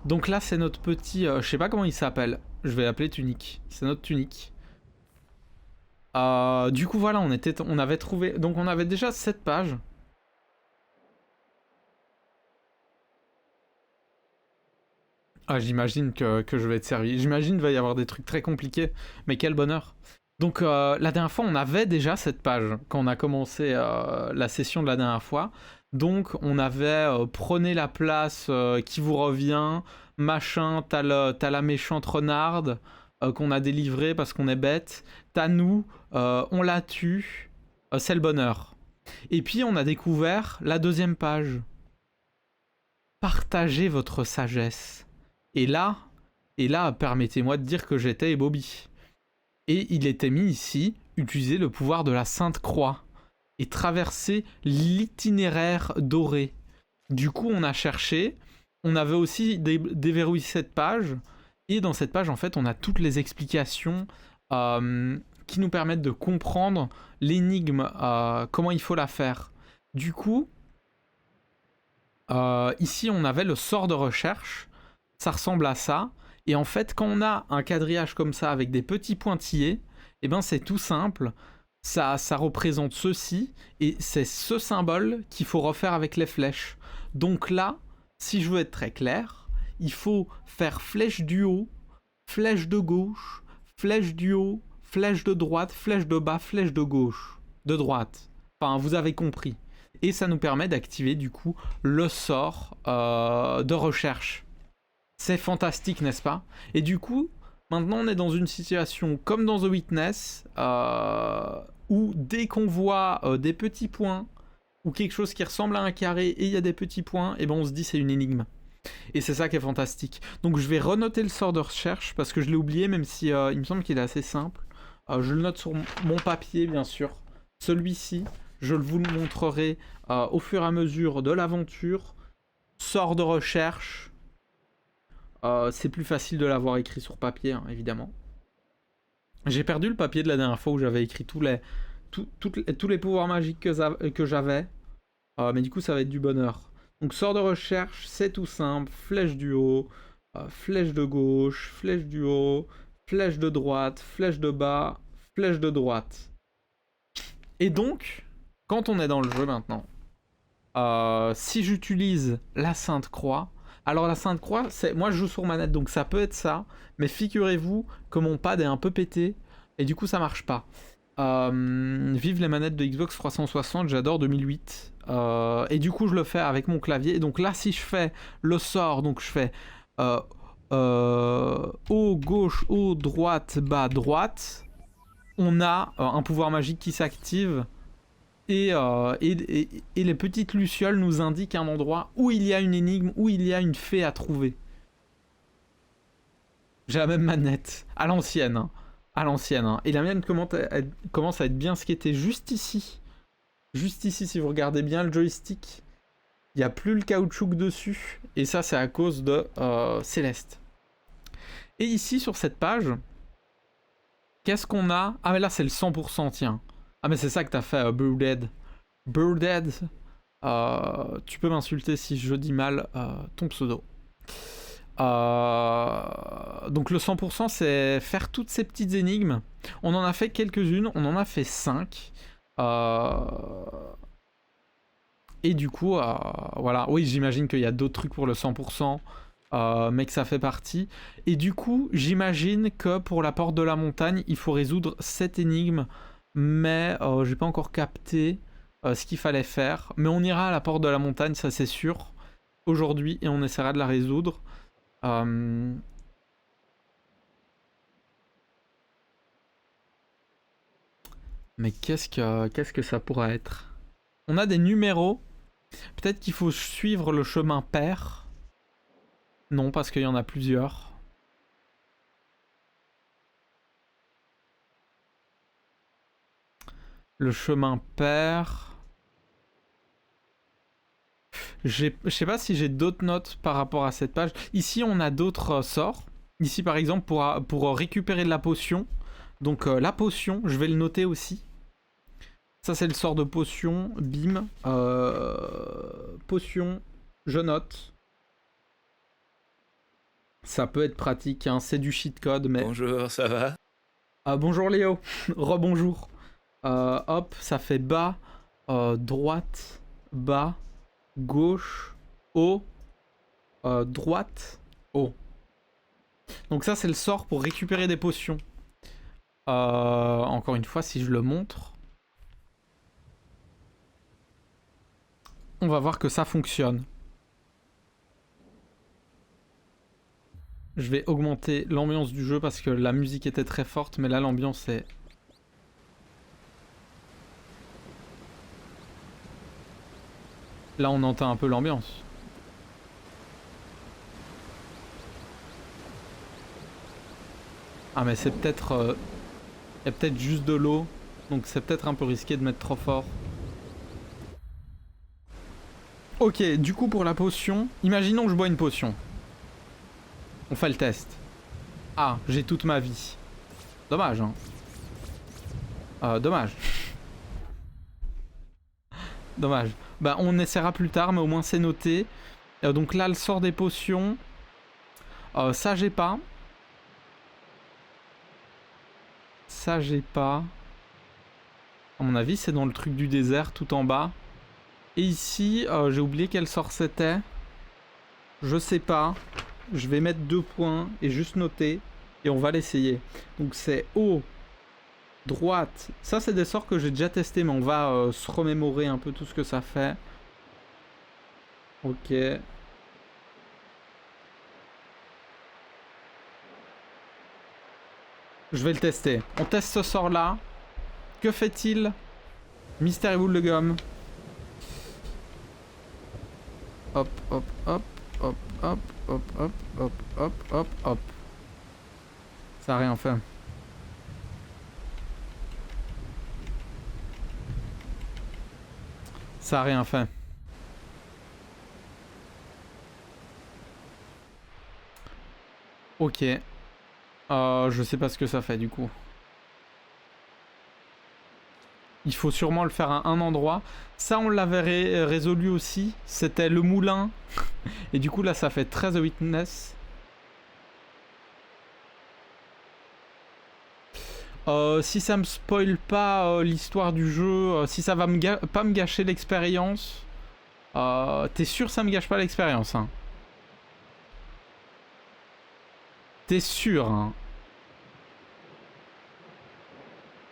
Donc là, c'est notre petit... je sais pas comment il s'appelle. Je vais l'appeler tunique. C'est notre tunique. Du coup, voilà, on avait trouvé... Donc on avait déjà 7 pages. Ah, j'imagine que je vais être servi. J'imagine qu'il va y avoir des trucs très compliqués. Mais quel bonheur. Donc la dernière fois, on avait déjà cette page quand on a commencé la session de la dernière fois. Donc on avait prenez la place qui vous revient, machin, t'as la méchante renarde qu'on a délivrée parce qu'on est bête. T'as nous, on la tue, c'est le bonheur. Et puis on a découvert la deuxième page. Partagez votre sagesse. Et là, permettez-moi de dire que j'étais Bobby. Et il était mis ici, utiliser le pouvoir de la Sainte Croix et traverser l'itinéraire doré. Du coup, on a cherché, on avait aussi déverrouillé cette page, et dans cette page, en fait, on a toutes les explications qui nous permettent de comprendre l'énigme, comment il faut la faire. Du coup, ici, on avait le sort de recherche, ça ressemble à ça. Et en fait, quand on a un quadrillage comme ça avec des petits pointillés, eh ben c'est tout simple. Ça représente ceci, et c'est ce symbole qu'il faut refaire avec les flèches. Donc là, si je veux être très clair, il faut faire flèche du haut, flèche de gauche, flèche du haut, flèche de droite, flèche de bas, flèche de gauche, de droite. Enfin, vous avez compris. Et ça nous permet d'activer du coup le sort de recherche. C'est fantastique, n'est-ce pas? Et du coup, maintenant on est dans une situation comme dans The Witness, où dès qu'on voit des petits points, ou quelque chose qui ressemble à un carré et il y a des petits points, et ben on se dit c'est une énigme. Et c'est ça qui est fantastique. Donc je vais renoter le sort de recherche, parce que je l'ai oublié, même si il me semble qu'il est assez simple. Je le note sur mon papier, bien sûr. Celui-ci, je vous le montrerai au fur et à mesure de l'aventure. Sort de recherche. C'est plus facile de l'avoir écrit sur papier, hein, évidemment. J'ai perdu le papier de la dernière fois où j'avais écrit tous les pouvoirs magiques que j'avais. Mais du coup, ça va être du bonheur. Donc, sort de recherche, c'est tout simple. Flèche du haut, flèche de gauche, flèche du haut, flèche de droite, flèche de bas, flèche de droite. Et donc, quand on est dans le jeu maintenant, si j'utilise la Sainte Croix, alors la Sainte Croix, moi je joue sur manette, donc ça peut être ça, mais figurez-vous que mon pad est un peu pété, et du coup ça marche pas. Vive les manettes de Xbox 360, j'adore 2008. Et du coup je le fais avec mon clavier, et donc là si je fais le sort, donc je fais haut, gauche, haut, droite, bas, droite, on a un pouvoir magique qui s'active. Et les petites lucioles nous indiquent un endroit où il y a une énigme, où il y a une fée à trouver. J'ai la même manette, à l'ancienne. Hein. À l'ancienne. Hein. Et la mienne commence à être bien skatée juste ici. Juste ici, si vous regardez bien le joystick, il n'y a plus le caoutchouc dessus. Et ça, c'est à cause de Céleste. Et ici, sur cette page, qu'est-ce qu'on a? Ah, mais là, c'est le 100%, tiens. Ah, mais c'est ça que t'as fait, Birdhead. Birdhead, tu peux m'insulter si je dis mal ton pseudo. Donc le 100%, c'est faire toutes ces petites énigmes. On en a fait quelques-unes, on en a fait 5. Et du coup, voilà. Oui, j'imagine qu'il y a d'autres trucs pour le 100%. Mais que ça fait partie. Et du coup, j'imagine que pour la porte de la montagne, il faut résoudre cette énigme. Mais j'ai pas encore capté ce qu'il fallait faire. Mais on ira à la porte de la montagne, ça c'est sûr, aujourd'hui, et on essaiera de la résoudre. Mais qu'est-ce que ça pourrait être? On a des numéros. Peut-être qu'il faut suivre le chemin pair. Non, parce qu'il y en a plusieurs. Le chemin pair. Je sais pas si j'ai d'autres notes par rapport à cette page. Ici, on a d'autres sorts. Ici, par exemple, pour récupérer de la potion. Donc, la potion, je vais le noter aussi. Ça, c'est le sort de potion. Bim. Potion, je note. Ça peut être pratique, hein. C'est du cheat code, mais... Bonjour, ça va? Bonjour Léo, rebonjour. Hop, ça fait bas, droite, bas, gauche, haut, droite, haut. Donc ça c'est le sort pour récupérer des potions. Encore une fois, si je le montre, on va voir que ça fonctionne. Je vais augmenter l'ambiance du jeu parce que la musique était très forte, mais là l'ambiance est... Là on entend un peu l'ambiance. Ah mais c'est peut-être... Il y a peut-être juste de l'eau, donc c'est peut-être un peu risqué de mettre trop fort. Ok, du coup pour la potion, imaginons que je bois une potion. On fait le test. Ah, j'ai toute ma vie. Dommage, hein. Dommage. Dommage. Bah, on essaiera plus tard, mais au moins c'est noté. Donc là, le sort des potions. Ça, j'ai pas. Ça, j'ai pas. À mon avis, c'est dans le truc du désert, tout en bas. Et ici, j'ai oublié quel sort c'était. Je sais pas. Je vais mettre 2 points et juste noter. Et on va l'essayer. Donc c'est haut, droite. Ça, c'est des sorts que j'ai déjà testés, mais on va se remémorer un peu tout ce que ça fait. Ok. Je vais le tester. On teste ce sort-là. Que fait-il? Mystère et boule de gomme. Hop, hop, hop, hop, hop, hop, hop, hop, hop, hop, hop. Ça a rien fait. Ça a rien fait. Ok. Je sais pas ce que ça fait du coup. Il faut sûrement le faire à un endroit. Ça, on l'avait résolu aussi. C'était le moulin. Et du coup, là, ça fait 13 de witness. Si ça me spoil pas l'histoire du jeu, si ça va pas me gâcher l'expérience, t'es sûr ça me gâche pas l'expérience, hein? T'es sûr, hein?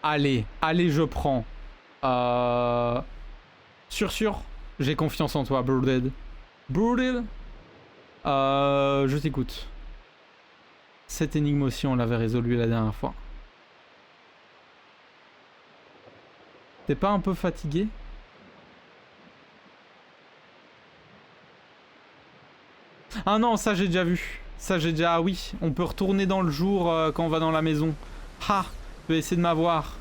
Allez, allez, je prends. Sûr, j'ai confiance en toi, Brooded. Brooded, je t'écoute. Cette énigme aussi, on l'avait résolue la dernière fois. T'es pas un peu fatigué? Ah non, ça j'ai déjà vu. Ça j'ai déjà... Ah oui, on peut retourner dans le jour quand on va dans la maison. Ha! Tu peux essayer de m'avoir.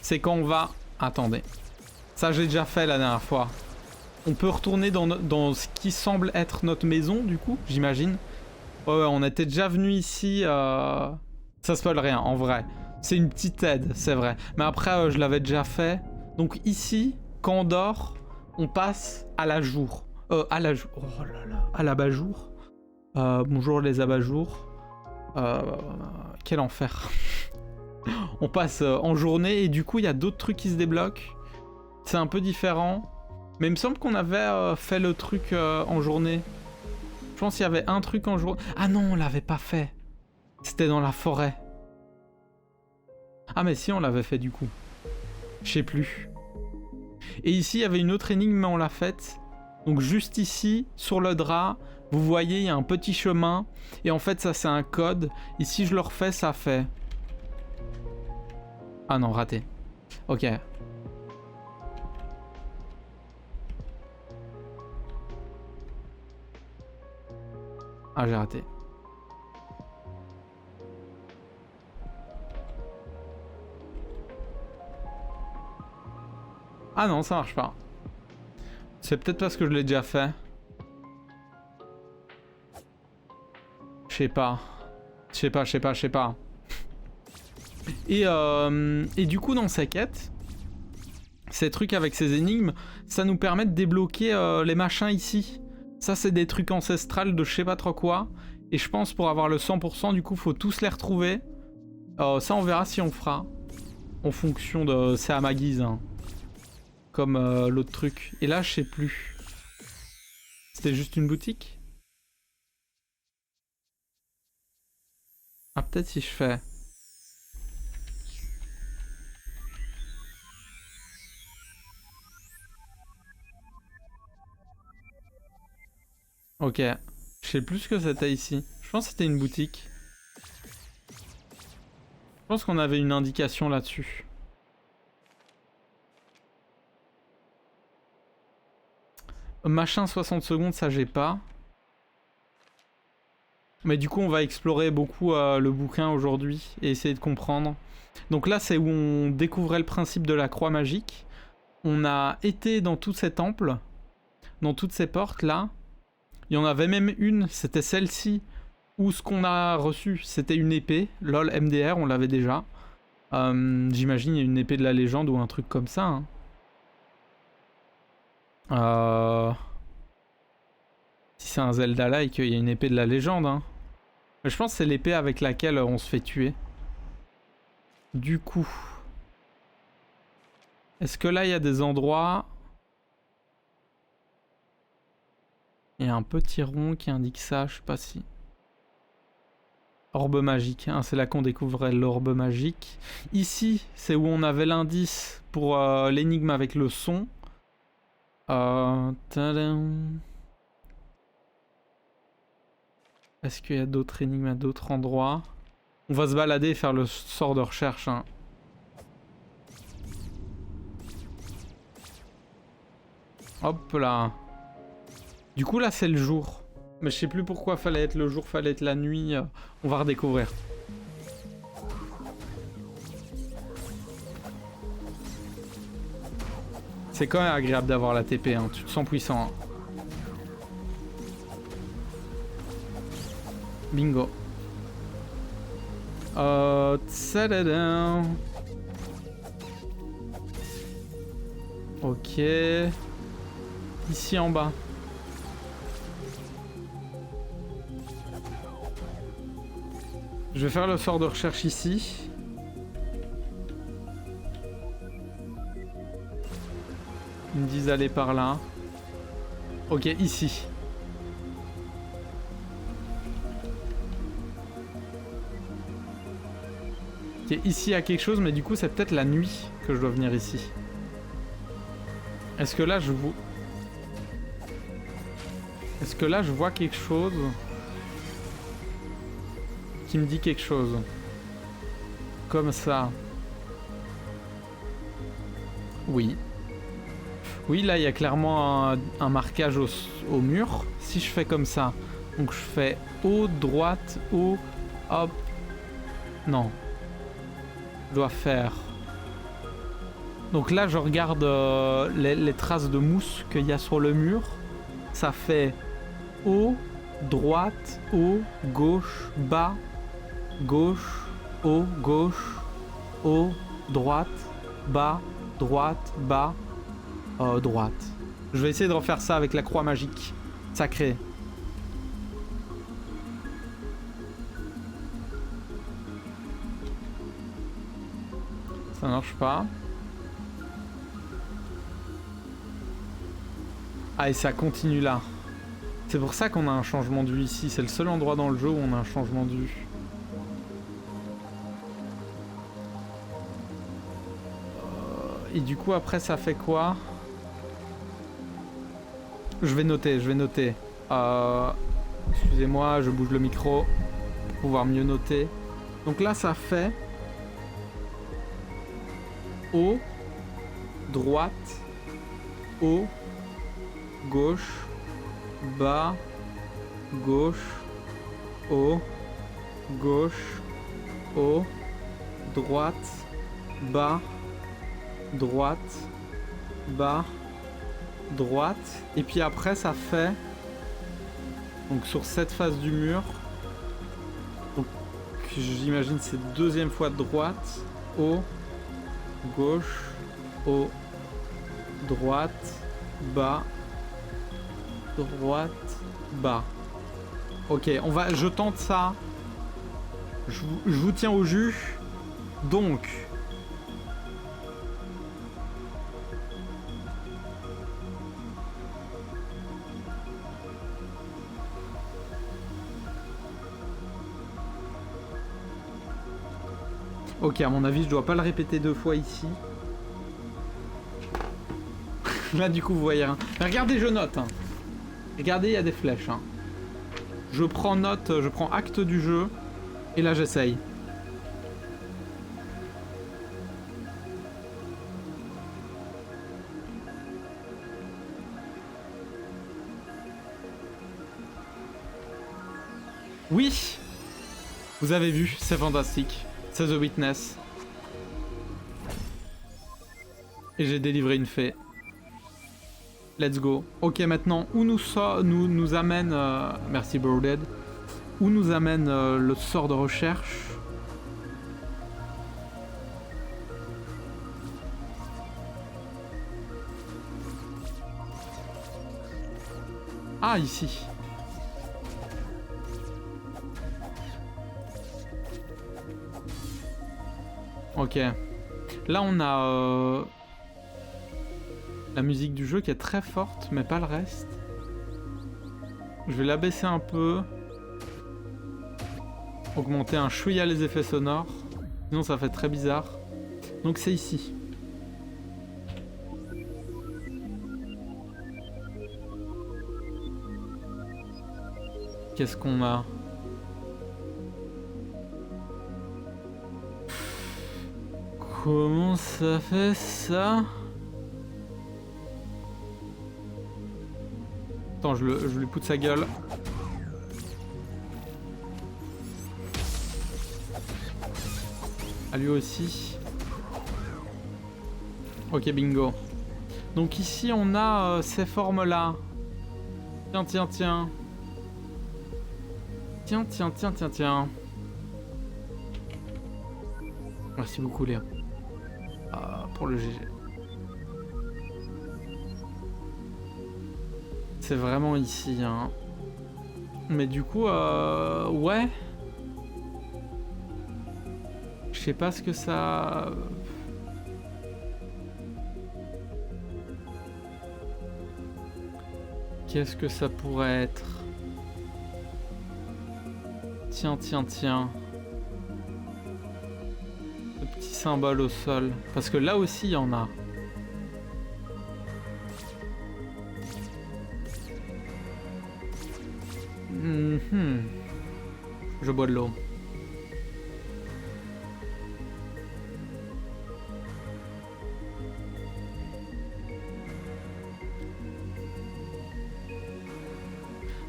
C'est quand on va... Attendez. Ça j'ai déjà fait la dernière fois. On peut retourner dans ce qui semble être notre maison, du coup, j'imagine. Ouais, on était déjà venu ici. Ça spoil rien, en vrai. C'est une petite aide, c'est vrai. Mais après, je l'avais déjà fait. Donc ici, quand on dort, on passe à la jour. À la jour. Oh là là. À l'abat-jour. Bonjour les abat-jours. Quel enfer. On passe en journée et du coup, il y a d'autres trucs qui se débloquent. C'est un peu différent. Mais il me semble qu'on avait fait le truc en journée. Je pense qu'il y avait un truc en journée. Ah non, on l'avait pas fait. C'était dans la forêt. Ah mais si, on l'avait fait du coup. Je sais plus. Et ici, il y avait une autre énigme, mais on l'a faite. Donc juste ici, sur le drap, vous voyez, il y a un petit chemin. Et en fait, ça, c'est un code. Et si je le refais, ça fait... Ah non, raté. Ok. Ah, j'ai raté. Ah non, ça marche pas. C'est peut-être parce que je l'ai déjà fait. Je sais pas. Je sais pas. Et du coup, dans ces quêtes, ces trucs avec ces énigmes, ça nous permet de débloquer les machins ici. Ça, c'est des trucs ancestrales de je sais pas trop quoi. Et je pense pour avoir le 100%, du coup, faut tous les retrouver. Ça, on verra si on fera. En fonction de... C'est à ma guise, hein. Comme l'autre truc. Et là, je sais plus. C'était juste une boutique? Ah, peut-être si je fais... Ok. Je sais plus ce que c'était ici. Je pense que c'était une boutique. Je pense qu'on avait une indication là-dessus. Machin 60 secondes, ça j'ai pas. Mais du coup, on va explorer beaucoup le bouquin aujourd'hui et essayer de comprendre. Donc là, c'est où on découvrait le principe de la croix magique. On a été dans tous ces temples, dans toutes ces portes là. Il y en avait même une, c'était celle-ci, où ce qu'on a reçu, c'était une épée. LOL MDR, on l'avait déjà. J'imagine il y a une épée de la légende ou un truc comme ça. Hein. Si c'est un Zelda-like, il y a une épée de la légende. Hein. Mais je pense que c'est l'épée avec laquelle on se fait tuer. Du coup... Est-ce que là, il y a des endroits... Il y a un petit rond qui indique ça, je sais pas si... Orbe magique, hein, c'est là qu'on découvrait l'orbe magique. Ici, c'est où on avait l'indice pour l'énigme avec le son. Tadam. Est-ce qu'il y a d'autres énigmes à d'autres endroits? On va se balader et faire le sort de recherche. Hein. Hop là. Du coup là c'est le jour. Mais je sais plus pourquoi fallait être le jour, fallait être la nuit. On va redécouvrir. C'est quand même agréable d'avoir la TP, hein. Tu te sens puissant. Hein. Bingo. Tsadadam. Ok. Ici en bas. Je vais faire le sort de recherche ici. Ils me disent d'aller par là. Ok, ici. Ok, ici il y a quelque chose, mais du coup c'est peut-être la nuit que je dois venir ici. Est-ce que là je vois... Est-ce que là je vois quelque chose qui me dit quelque chose? Comme ça. Oui. Oui, là il y a clairement un marquage au mur. Si je fais comme ça, donc je fais haut, droite, haut, hop. Non. Je dois faire... Donc là je regarde les traces de mousse qu'il y a sur le mur. Ça fait haut, droite, haut, gauche, bas, gauche, haut, gauche, haut, droite, bas, droite, bas, droite. Je vais essayer de refaire ça avec la croix magique sacrée. Ça marche pas. Ah, et ça continue là. C'est pour ça qu'on a un changement de vue ici. C'est le seul endroit dans le jeu où on a un changement de vue. Et du coup, après, ça fait quoi? Je vais noter, je vais noter. Excusez-moi, je bouge le micro pour pouvoir mieux noter. Donc là, ça fait... haut, droite, haut, gauche, bas, gauche, haut, gauche, haut, droite, bas, droite, bas, droite. Et puis après ça fait, donc sur cette face du mur, donc j'imagine c'est deuxième fois de droite, haut, gauche, haut, droite, bas, droite, bas. Ok, je tente ça. Je vous tiens au jus. Donc... Ok, à mon avis, je dois pas le répéter 2 fois ici. Là, du coup, vous voyez rien. Mais regardez, je note. Hein. Regardez, il y a des flèches. Hein. Je prends note, je prends acte du jeu. Et là, j'essaye. Oui! Vous avez vu, c'est fantastique. C'est The Witness. Et j'ai délivré une fée. Let's go. Ok, maintenant, où nous amène... merci, Brodead. Où nous amène le sort de recherche? Ah, ici. Ok. Là, on a la musique du jeu qui est très forte, mais pas le reste. Je vais l'abaisser un peu. Augmenter un chouïa les effets sonores. Sinon, ça fait très bizarre. Donc, c'est ici. Qu'est-ce qu'on a ? Comment ça fait ça? Attends, je lui pousse sa gueule. À lui aussi. Ok, bingo. Donc ici, on a ces formes-là. Tiens, tiens, tiens. Tiens, tiens, tiens, tiens, tiens. Merci beaucoup, Léa. Pour le GG. C'est vraiment ici, hein. Mais du coup, ouais. Je sais pas ce que ça... Qu'est-ce que ça pourrait être? Tiens, tiens, tiens. Le petit symbole au sol. Parce que là aussi, il y en a. Je bois de l'eau.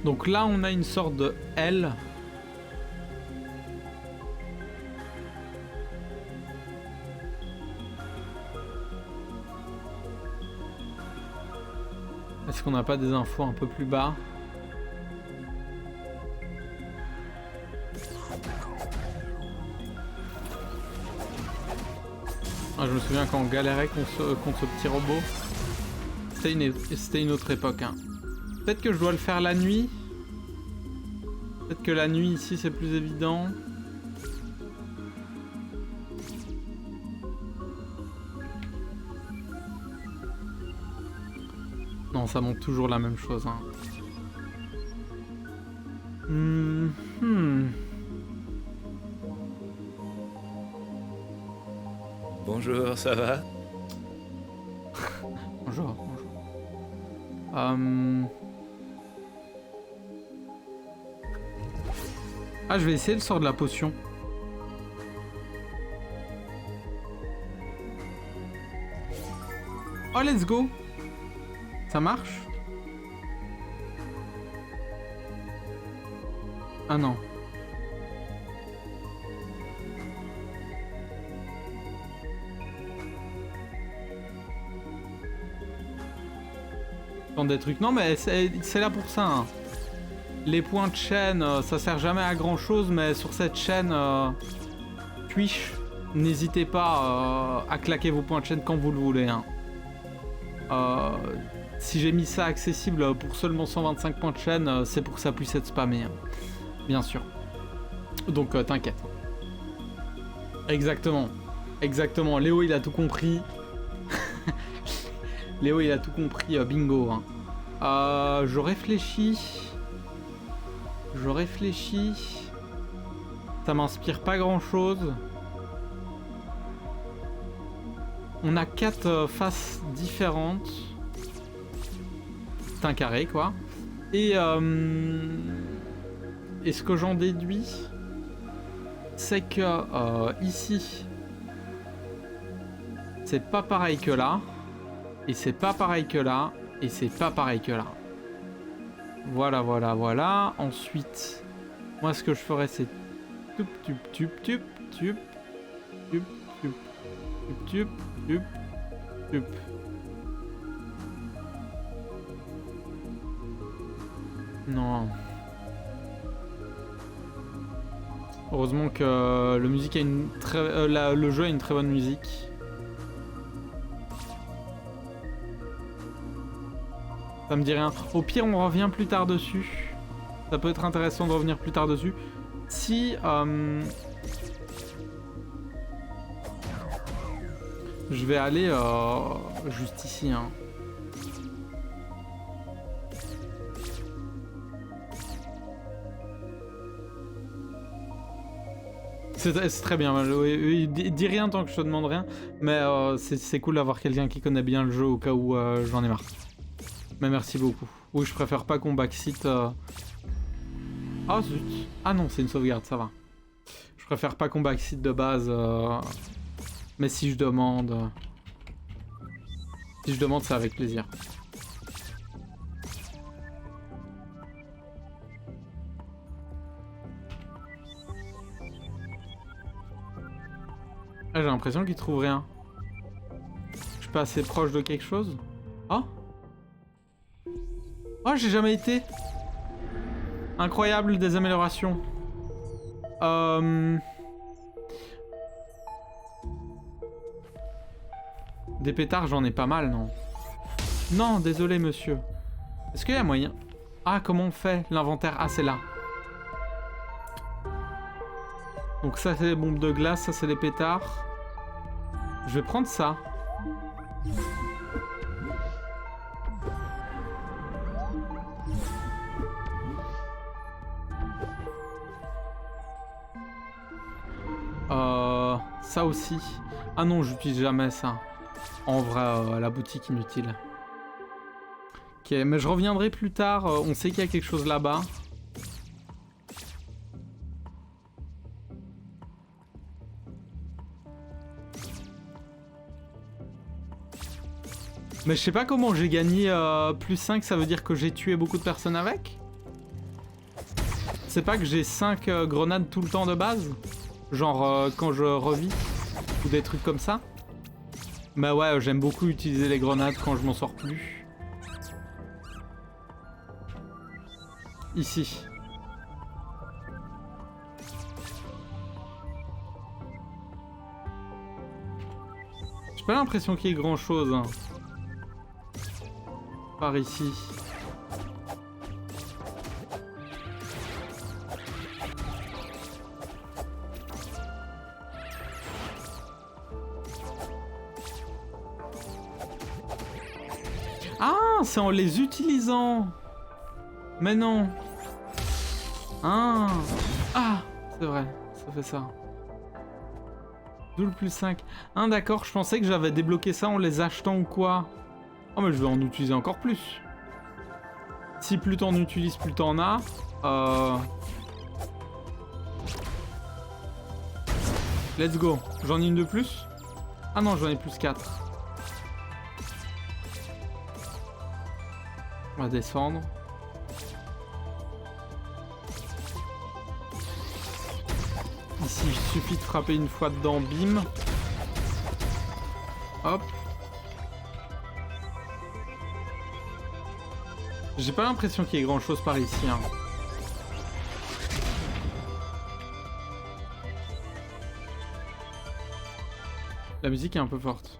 Donc là, on a une sorte de L. Est-ce qu'on n'a pas des infos un peu plus bas? Ah, je me souviens quand on galérait contre ce petit robot. C'était une autre époque. Hein. Peut-être que je dois le faire la nuit. Peut-être que la nuit ici c'est plus évident. Non, ça montre toujours la même chose. Hein. Bonjour, ça va? Bonjour, bonjour. Ah, je vais essayer le sort de la potion. Oh, let's go! Ça marche? Ah non. Des trucs. Non mais c'est là pour ça. Hein. Les points de chaîne, ça sert jamais à grand chose, mais sur cette chaîne Twitch, n'hésitez pas à claquer vos points de chaîne quand vous le voulez. Hein. si j'ai mis ça accessible pour seulement 125 points de chaîne, c'est pour que ça puisse être spammé, hein. Bien sûr. Donc t'inquiète. Exactement. Exactement. Léo il a tout compris. Léo il a tout compris, bingo. Hein. Je réfléchis. Ça m'inspire pas grand chose. On a 4 faces différentes. C'est un carré quoi. Et ce que j'en déduis, c'est que ici, c'est pas pareil que là. Et c'est pas pareil que là. Et c'est pas pareil que là. Voilà, voilà, voilà. Ensuite, moi ce que je ferais c'est tup tup tup tup tup tup tup tup tup tup. Non. Heureusement que le musique a une très, le jeu a une très bonne musique. Ça me dit rien. Au pire, on revient plus tard dessus. Ça peut être intéressant de revenir plus tard dessus. Si... je vais aller juste ici. Hein. C'est très bien. Dis rien tant que je te demande rien. Mais c'est cool d'avoir quelqu'un qui connaît bien le jeu au cas où j'en ai marre. Mais merci beaucoup. Oui, je préfère pas qu'on backseat. Ah zut. Ah non, c'est une sauvegarde, ça va. Je préfère pas qu'on backseat de base. Mais si je demande... Si je demande, c'est avec plaisir. Ah, j'ai l'impression qu'il trouve rien. Je suis pas assez proche de quelque chose. Oh. Oh, j'ai jamais été. Incroyable, des améliorations. Des pétards, j'en ai pas mal, non? Non, désolé, monsieur. Est-ce qu'il y a moyen? Ah, comment on fait l'inventaire? Ah, c'est là. Donc ça, c'est les bombes de glace, ça, c'est les pétards. Je vais prendre ça. Ça aussi. Ah non, j'utilise jamais ça. En vrai, la boutique inutile. Ok, mais je reviendrai plus tard. On sait qu'il y a quelque chose là-bas. Mais je sais pas comment j'ai gagné plus 5, ça veut dire que j'ai tué beaucoup de personnes avec? C'est pas que j'ai 5 grenades tout le temps de base? Genre quand je revis? Ou des trucs comme ça? Bah ouais, j'aime beaucoup utiliser les grenades quand je m'en sors plus. Ici. J'ai pas l'impression qu'il y ait grand chose. Hein. Par ici. Ah, c'est en les utilisant. Mais non. Ah, c'est vrai, ça fait ça. D'où le plus 5. Ah d'accord, je pensais que j'avais débloqué ça en les achetant ou quoi. Oh mais je vais en utiliser encore plus. Si plus t'en utilises, plus t'en as. Let's go. J'en ai une de plus? Ah non, j'en ai plus 4. On va descendre. Ici, il suffit de frapper une fois dedans, bim. Hop. J'ai pas l'impression qu'il y ait grand chose par ici. Hein. La musique est un peu forte.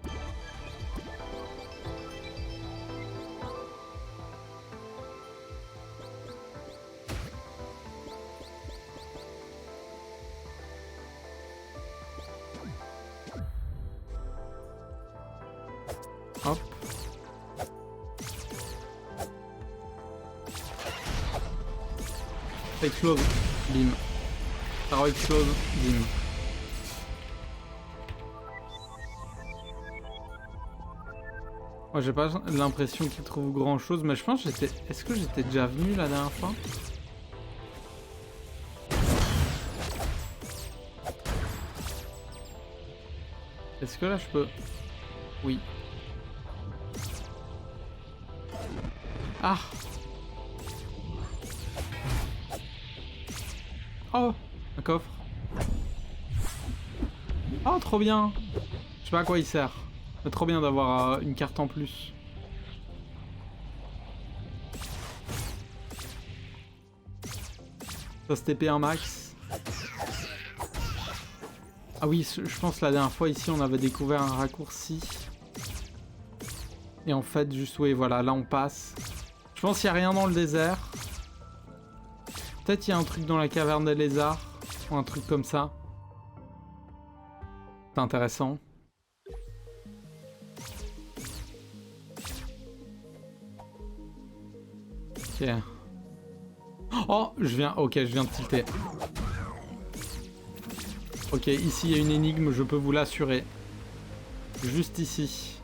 Ça explose. Bim. Ça re-explose. Bim. Moi j'ai pas l'impression qu'il trouve grand chose, mais je pense que j'étais... Est-ce que j'étais déjà venu la dernière fois? Est-ce que là je peux... Oui. Ah! Oh! Un coffre. Oh, trop bien! Je sais pas à quoi il sert. C'est trop bien d'avoir une carte en plus. Ça se TP un max. Ah oui, je pense la dernière fois ici on avait découvert un raccourci. Et en fait, juste, oui, voilà, là on passe. Je pense qu'il n'y a rien dans le désert. Peut-être il y a un truc dans la caverne des lézards. Ou un truc comme ça. C'est intéressant. Ok. Oh, ok, je viens de tilter. Ok, ici il y a une énigme, je peux vous l'assurer. Juste ici.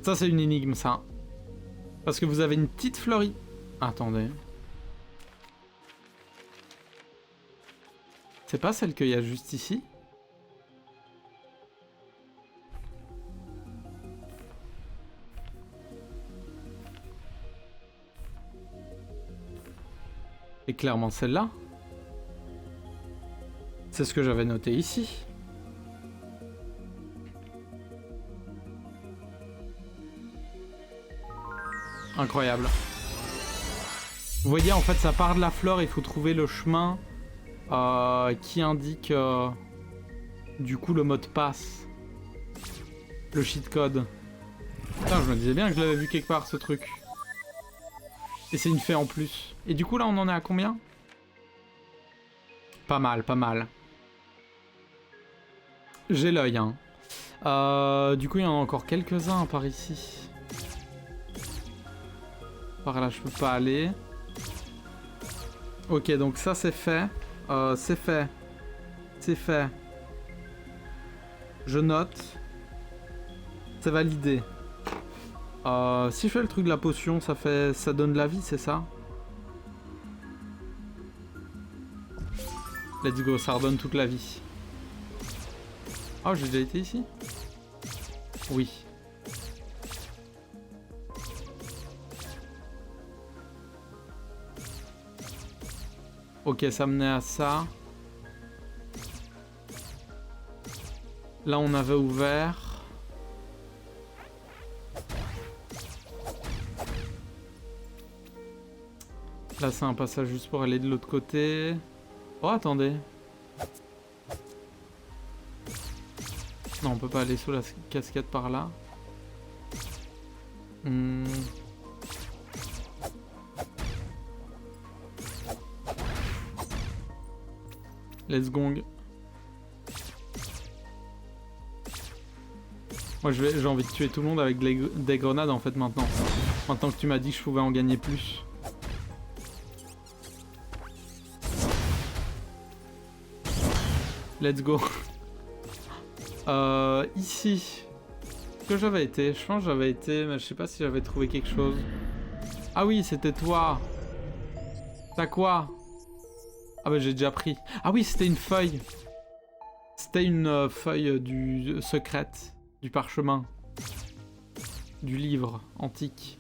Ça c'est une énigme, ça. Parce que vous avez une petite fleurie. Attendez. C'est pas celle qu'il y a juste ici? Et clairement celle-là. C'est ce que j'avais noté ici. Incroyable. Vous voyez, en fait, ça part de la fleur, il faut trouver le chemin qui indique du coup le mot de passe. Le cheat code. Putain, je me disais bien que je l'avais vu quelque part, ce truc. Et c'est une fée en plus. Et du coup, là, on en est à combien? Pas mal, pas mal. J'ai l'œil, hein. Du coup, il y en a encore quelques-uns par ici. Par là, je peux pas aller. Ok, donc ça, c'est fait. C'est fait. C'est fait. Je note. C'est validé. Si je fais le truc de la potion, ça donne de la vie, c'est ça? Let's go, ça redonne toute la vie. Oh, j'ai déjà été ici? Oui. Ok, ça menait à ça. Là, on avait ouvert. Là, c'est un passage juste pour aller de l'autre côté. Oh, attendez. Non, on peut pas aller sous la cascade par là. Let's gong. Moi j'ai envie de tuer tout le monde avec des grenades en fait maintenant. Maintenant que tu m'as dit que je pouvais en gagner plus. Let's go. Ici. Est-ce que j'avais été? Je pense que j'avais été, mais je sais pas si j'avais trouvé quelque chose. Ah oui, c'était toi. T'as quoi? Ah bah j'ai déjà pris. Ah oui, c'était une feuille. C'était une feuille du secrète, du parchemin, du livre antique.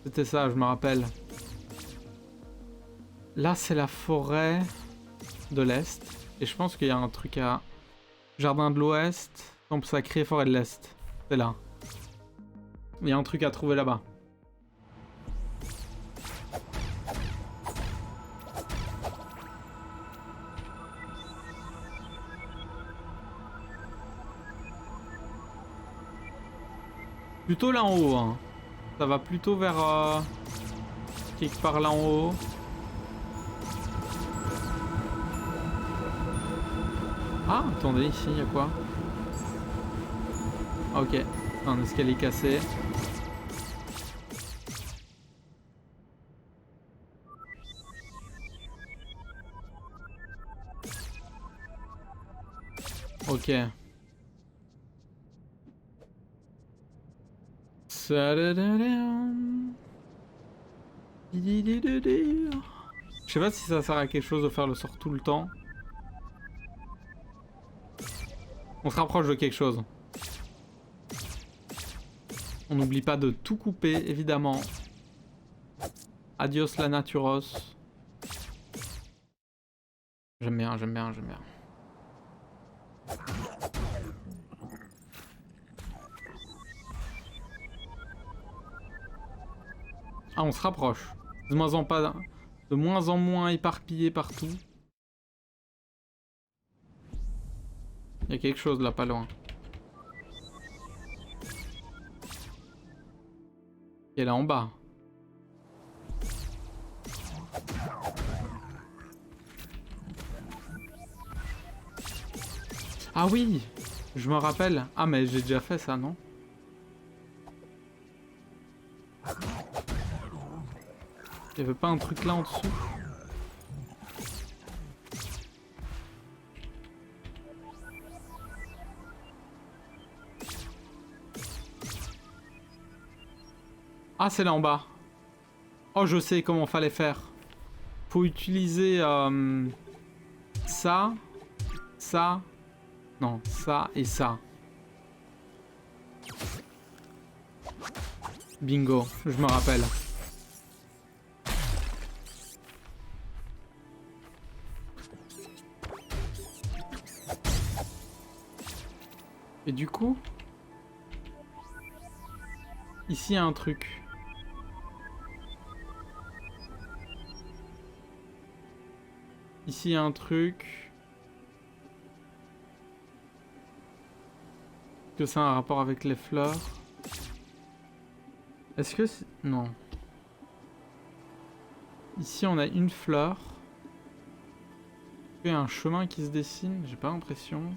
C'était ça, je me rappelle. Là, c'est la forêt de l'Est. Et je pense qu'il y a un truc à... Jardin de l'Ouest, temple sacré, forêt de l'Est. C'est là. Il y a un truc à trouver là-bas. Plutôt là en haut, hein. Ça va plutôt vers... quelque part là en haut. Ah, attendez, ici, il y a quoi? Ok, un escalier cassé. Ok. Je sais pas si ça sert à quelque chose de faire le sort tout le temps. On se rapproche de quelque chose. On n'oublie pas de tout couper, évidemment. Adios la naturos. J'aime bien, j'aime bien, j'aime bien. Ah, on se rapproche. De moins en moins éparpillé partout. Il y a quelque chose là, pas loin. Et là en bas. Ah oui, je me rappelle. Ah mais j'ai déjà fait ça, non? Il y avait pas un truc là en dessous? Ah, c'est là en bas. Oh, je sais comment fallait faire. Faut utiliser ça, ça, non, ça et ça. Bingo, je me rappelle. Et du coup, ici il y a un truc. Ici il y a un truc. Que ça a un rapport avec les fleurs? Est-ce que c'est... Non. Ici on a une fleur. Il y a un chemin qui se dessine, j'ai pas l'impression.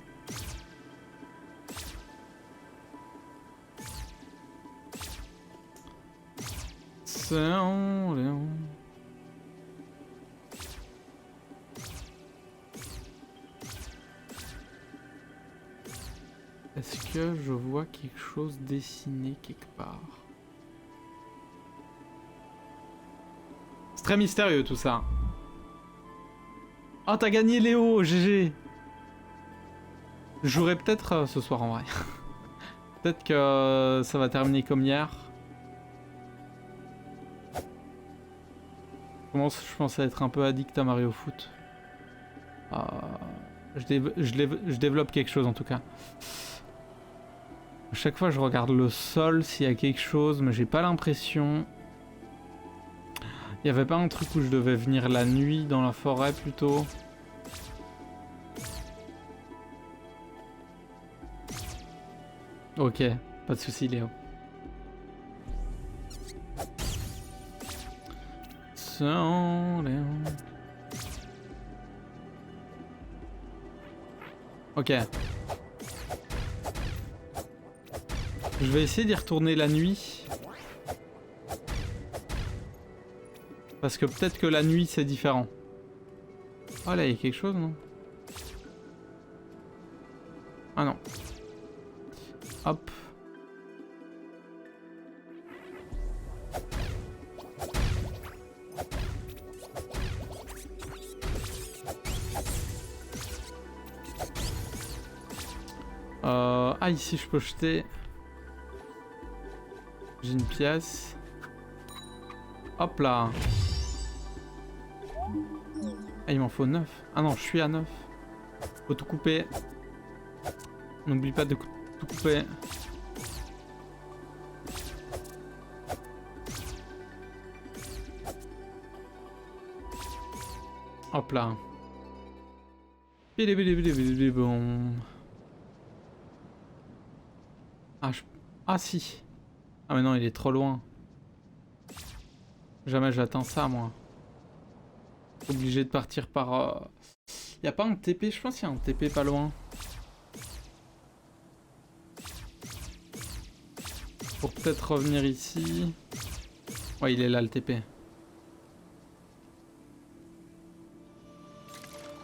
Est-ce que je vois quelque chose dessiné quelque part? C'est très mystérieux tout ça. Oh, t'as gagné Léo, GG. Je jouerai peut-être ce soir en vrai. Peut-être que ça va terminer comme hier. Je pensais être un peu addict à Mario Foot. Je développe quelque chose en tout cas. À chaque fois je regarde le sol s'il y a quelque chose, mais j'ai pas l'impression. Il y avait pas un truc où je devais venir la nuit dans la forêt plutôt? Ok, pas de soucis Léo. Ok. Je vais essayer d'y retourner la nuit. Parce que peut-être que la nuit c'est différent. Oh là, il y a quelque chose, non? Ah non. Hop. Ah, ici je peux jeter. J'ai une pièce. Hop là. Ah, il m'en faut 9. Ah non, je suis à 9. Faut tout couper. N'oublie pas de tout couper. Hop là. Bon. Ah si. Ah mais non, il est trop loin. Jamais j'atteins ça, moi. Obligé de partir par... Y a pas un TP? Je pense qu'il y a un TP pas loin. Pour peut-être revenir ici. Ouais, il est là le TP.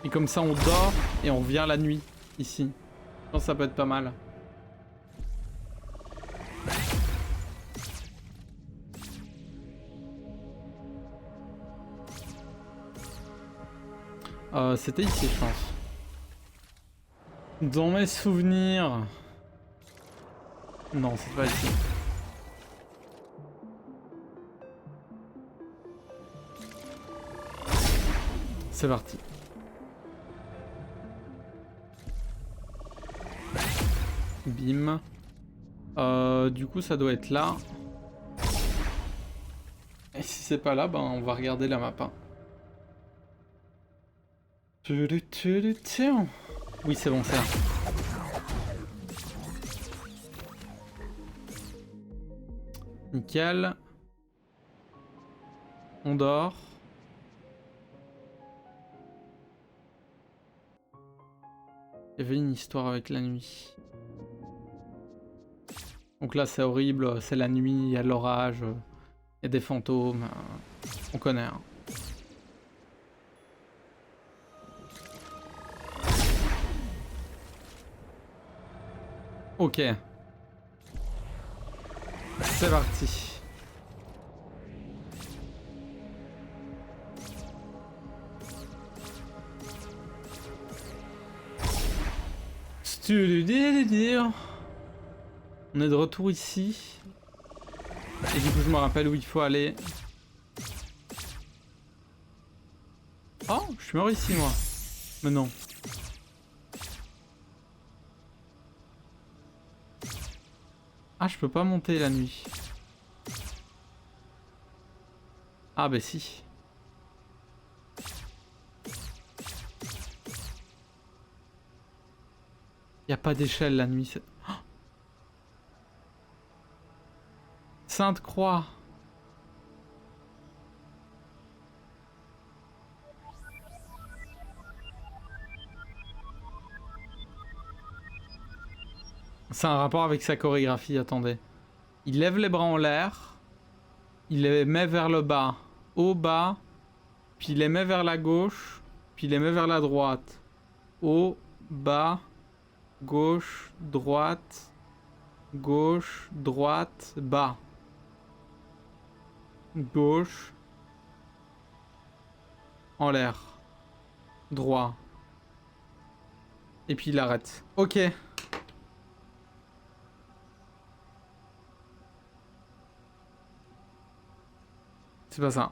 Et comme ça on dort et on revient la nuit, ici. Je pense que ça peut être pas mal. C'était ici, je pense. Dans mes souvenirs... Non, c'est pas ici. C'est parti. Bim. Du coup, ça doit être là. Et si c'est pas là, ben on va regarder la map. Hein. Oui, c'est bon, c'est là. Nickel. On dort. Il y avait une histoire avec la nuit. Donc là, c'est horrible, c'est la nuit, il y a de l'orage, il y a des fantômes. On connaît. Hein. Ok. C'est parti. On est de retour ici. Et du coup, je me rappelle où il faut aller. Oh, je suis mort ici, moi. Mais non. Ah, je peux pas monter la nuit. Ah, bah si. Y a pas d'échelle la nuit. Oh, Sainte-Croix. C'est un rapport avec sa chorégraphie, attendez. Il lève les bras en l'air. Il les met vers le bas. Au bas. Puis il les met vers la gauche. Puis il les met vers la droite. Haut, bas, gauche, droite, gauche, droite, bas. Gauche. En l'air. Droit. Et puis il arrête. Ok. C'est pas ça.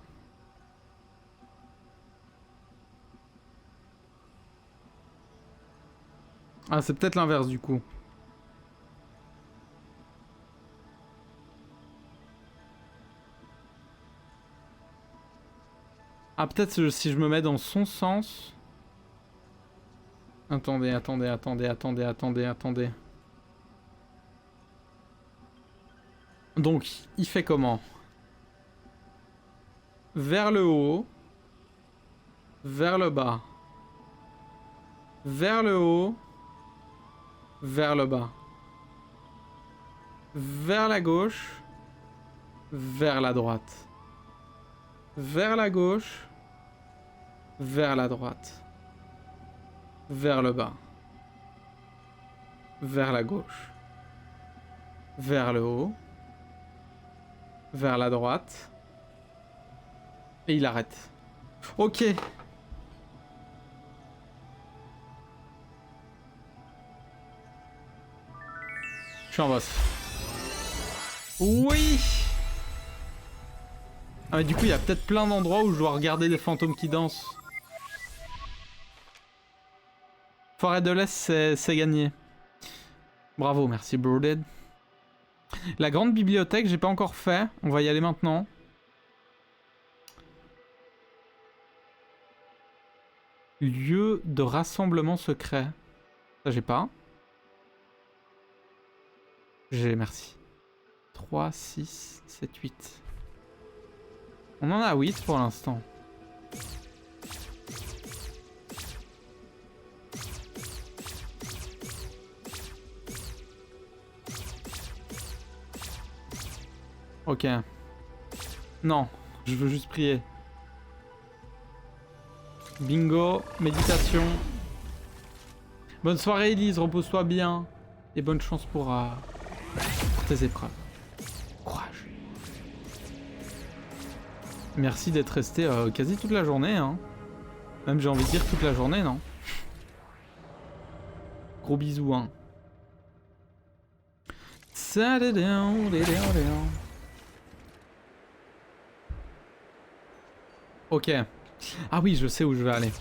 Ah, c'est peut-être l'inverse du coup. Ah, peut-être si je me mets dans son sens. Attendez. Donc, il fait comment? Vers le haut. Vers le bas. Vers le haut. Vers le bas. Vers la gauche. Vers la droite. Vers la gauche. Vers la droite. Vers le bas. Vers la gauche. Vers le haut. Vers la droite. Et il arrête. Ok. Je suis en boss. Oui. Ah mais du coup il y a peut-être plein d'endroits où je dois regarder des fantômes qui dansent. Forêt de l'Est, c'est gagné. Bravo, merci Brooded. La grande bibliothèque, j'ai pas encore fait. On va y aller maintenant. Lieu de rassemblement secret. Ça, j'ai pas. J'ai, merci. 3, 6, 7, 8. On en a 8 pour l'instant. Ok. Non, je veux juste prier. Bingo, méditation. Bonne soirée Elise, repose-toi bien. Et bonne chance pour tes épreuves. Courage. Merci d'être resté quasi toute la journée. Hein. Même j'ai envie de dire toute la journée, non? Gros bisous, hein. Ok. Ah oui, je sais où je vais aller.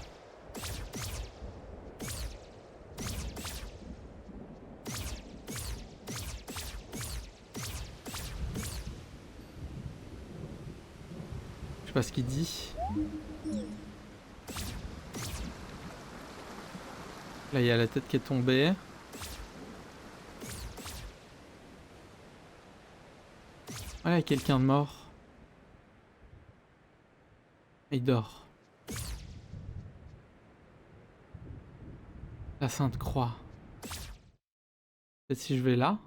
Je sais pas ce qu'il dit. Là, il y a la tête qui est tombée. Ah, il y a quelqu'un de mort. Il dort. La Sainte Croix. Peut-être si je vais là.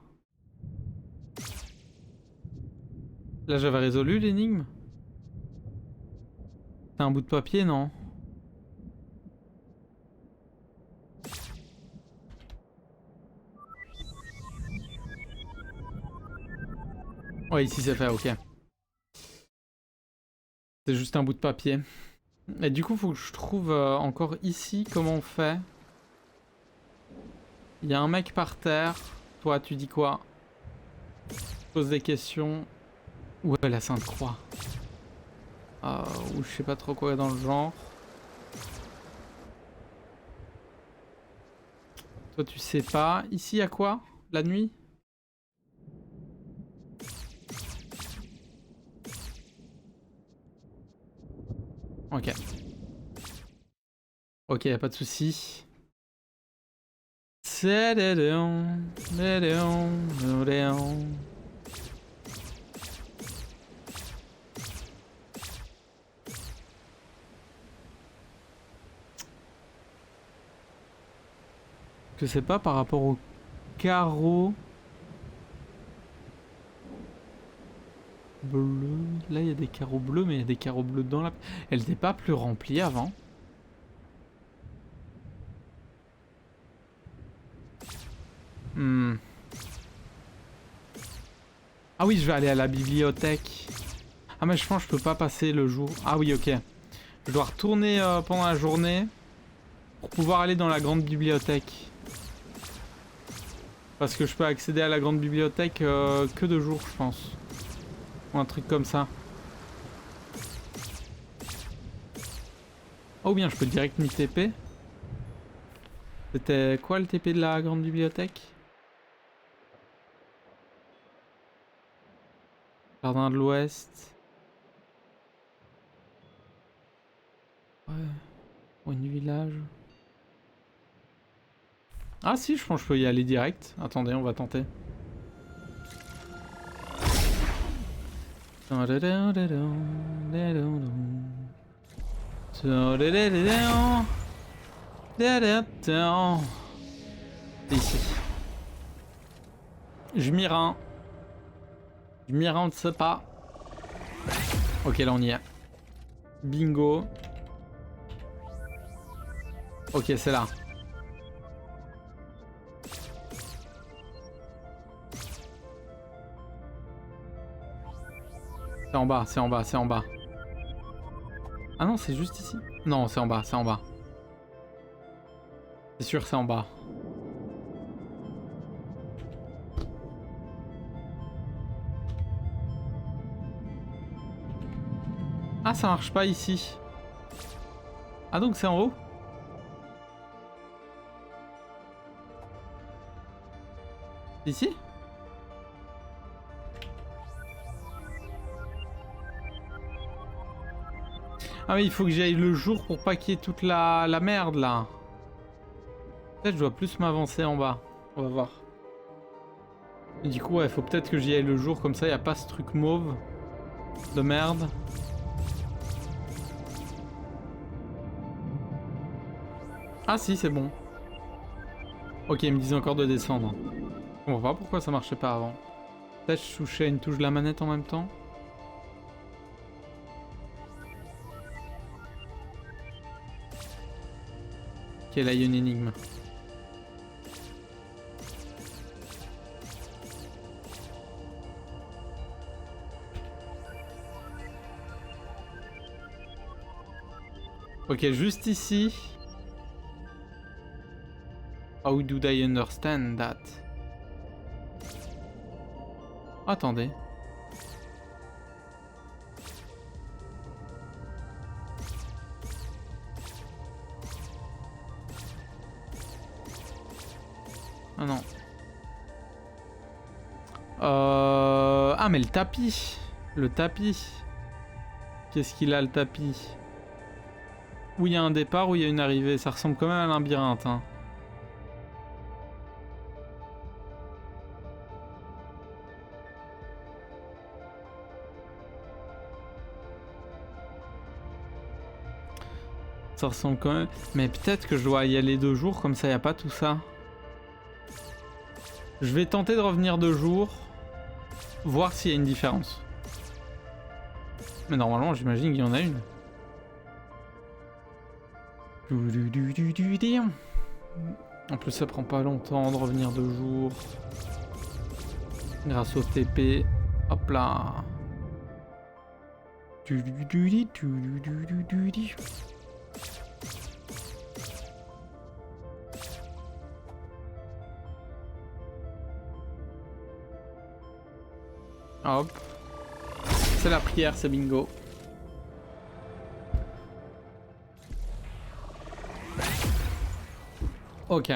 Là, j'avais résolu l'énigme. C'est un bout de papier, non? Ouais, ici c'est fait, ok. C'est juste un bout de papier. Et du coup, faut que je trouve encore ici comment on fait. Il y a un mec par terre. Toi, tu dis quoi? Pose des questions. Ouais, la Sainte Croix. Ou je sais pas trop quoi dans le genre. Toi, tu sais pas. Ici, il y a quoi? La nuit? Ok. Ok, y a pas de souci. Que c'est pas par rapport au carreau bleu. Là, il y a des carreaux bleus, mais il y a des carreaux bleus dans la... Elle n'était pas plus remplie avant. Ah oui, je vais aller à la bibliothèque. Ah mais je pense que je peux pas passer le jour. Ah oui, ok. Je dois retourner pendant la journée pour pouvoir aller dans la grande bibliothèque. Parce que je peux accéder à la grande bibliothèque que de jour, je pense. Ou un truc comme ça. Oh bien, je peux direct m'y TP. C'était quoi le TP de la grande bibliothèque? Jardin de l'Ouest. Ouais. Point du village. Ah si, je pense que je peux y aller direct. Attendez, on va tenter. Ici. Je m'y rends. Je m'y rends, sais pas. Ok, là on y est. Bingo. Ok, c'est là. C'est en bas, c'est en bas, c'est en bas. Ah non, c'est juste ici. Non, c'est en bas, c'est en bas. C'est sûr, c'est en bas. Ah, ça marche pas ici. Ah, donc c'est en haut? Ici? Ah oui, il faut que j'aille le jour pour pas qu'il y ait toute la merde là. Peut-être je dois plus m'avancer en bas. On va voir. Et du coup, ouais, faut peut-être que j'y aille le jour, comme ça il n'y a pas ce truc mauve de merde. Ah si, c'est bon. Ok, ils me disent encore de descendre. On va voir pourquoi ça marchait pas avant. Peut-être je touchais une touche de la manette en même temps. Ok, là il y a une énigme. Ok, juste ici. How do I understand that? Attendez. Ah non. Ah mais le tapis. Le tapis. Qu'est-ce qu'il a le tapis? Où il y a un départ, où il y a une arrivée. Ça ressemble quand même à un labyrinthe. Hein. Ça ressemble quand même... Mais peut-être que je dois y aller 2 jours, comme ça il n'y a pas tout ça. Je vais tenter de revenir 2 jours. Voir s'il y a une différence. Mais normalement j'imagine qu'il y en a une. En plus ça prend pas longtemps de revenir 2 jours. Grâce au TP. Hop là. Hop. C'est la prière, c'est bingo. Ok.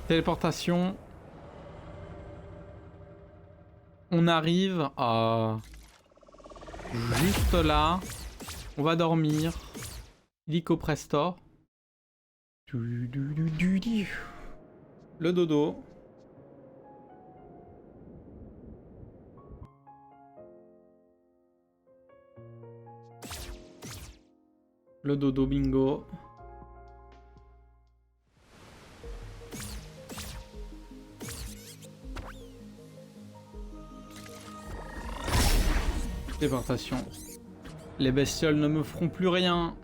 Téléportation. On arrive à... juste là. On va dormir. Illico presto. Le dodo. Le dodo bingo. Téléportation. Les bestioles ne me feront plus rien.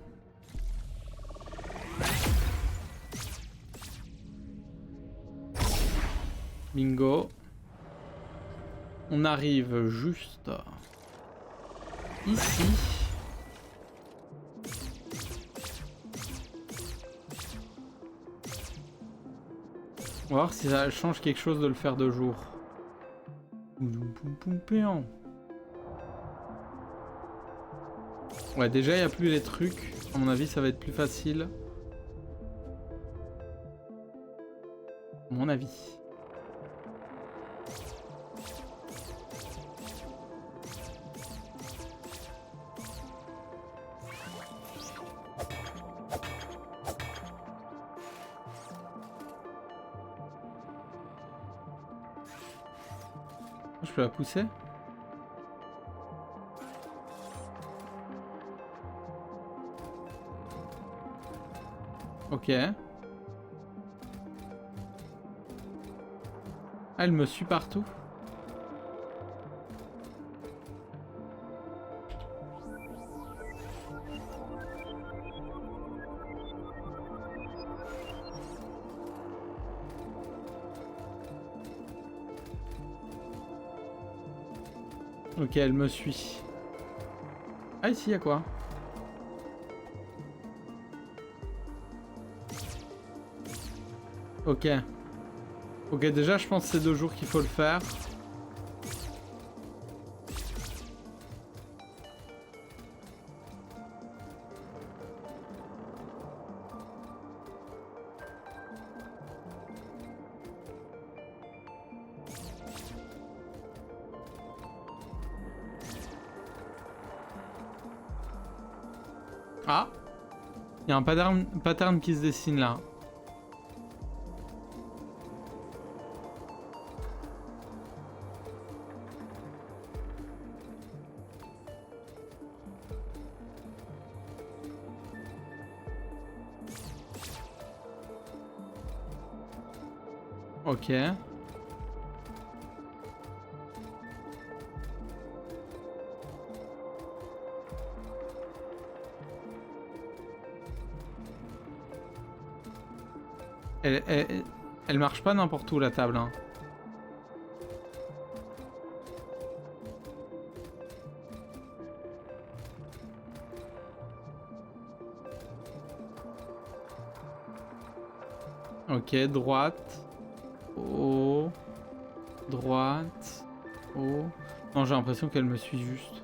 Bingo. On arrive juste ici. On va voir si ça change quelque chose de le faire 2 jours. Ouais, déjà il n'y a plus les trucs. À mon avis, ça va être plus facile. À mon avis. Je peux la pousser? Ok. Elle me suit partout. Ok, elle me suit. Ah, ici, il y a quoi? Ok. Ok, déjà, je pense que c'est 2 jours qu'il faut le faire. Ah! Il y a un pattern qui se dessine là. Ok. Elle marche pas n'importe où la table. Hein. Ok, droite. Haut. Droite. Haut. Non, j'ai l'impression qu'elle me suit juste.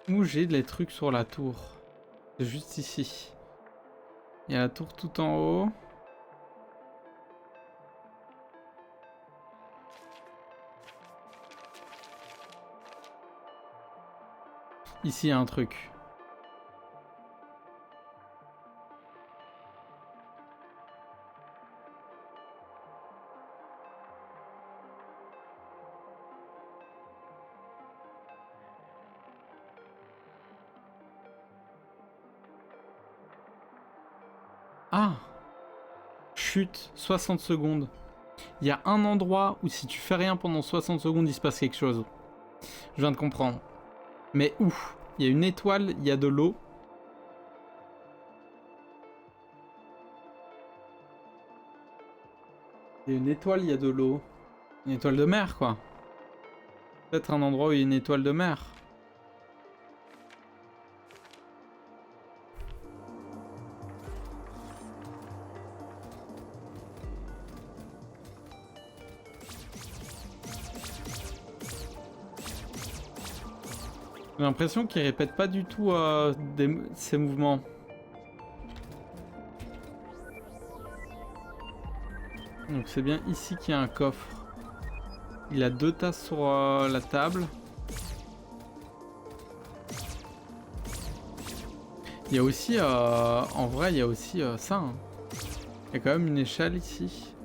Où j'ai les trucs sur la tour? C'est juste ici. Il y a la tour tout en haut. Ici, il y a un truc. Ah! Chute, 60 secondes. Il y a un endroit où si tu fais rien pendant 60 secondes, il se passe quelque chose. Je viens de comprendre. Mais où? Il y a une étoile, il y a de l'eau. Il y a une étoile, il y a de l'eau. Une étoile de mer, quoi. Peut-être un endroit où il y a une étoile de mer. J'ai l'impression qu'il répète pas du tout ses mouvements. Donc c'est bien ici qu'il y a un coffre. Il a 2 tasses sur la table. Il y a aussi, en vrai, il y a aussi ça. Hein. Il y a quand même une échelle ici.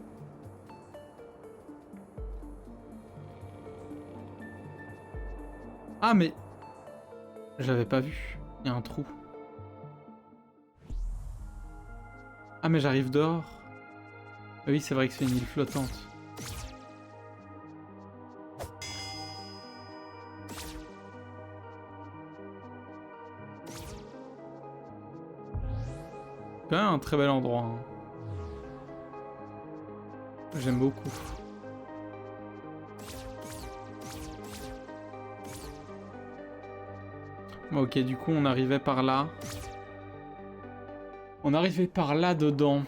Ah mais... J'avais pas vu. Il y a un trou. Ah mais j'arrive dehors. Ah oui, c'est vrai que c'est une île flottante. Quand même un très bel endroit. Hein. J'aime beaucoup. Bon, ok, du coup, on arrivait par là. On arrivait par là dedans.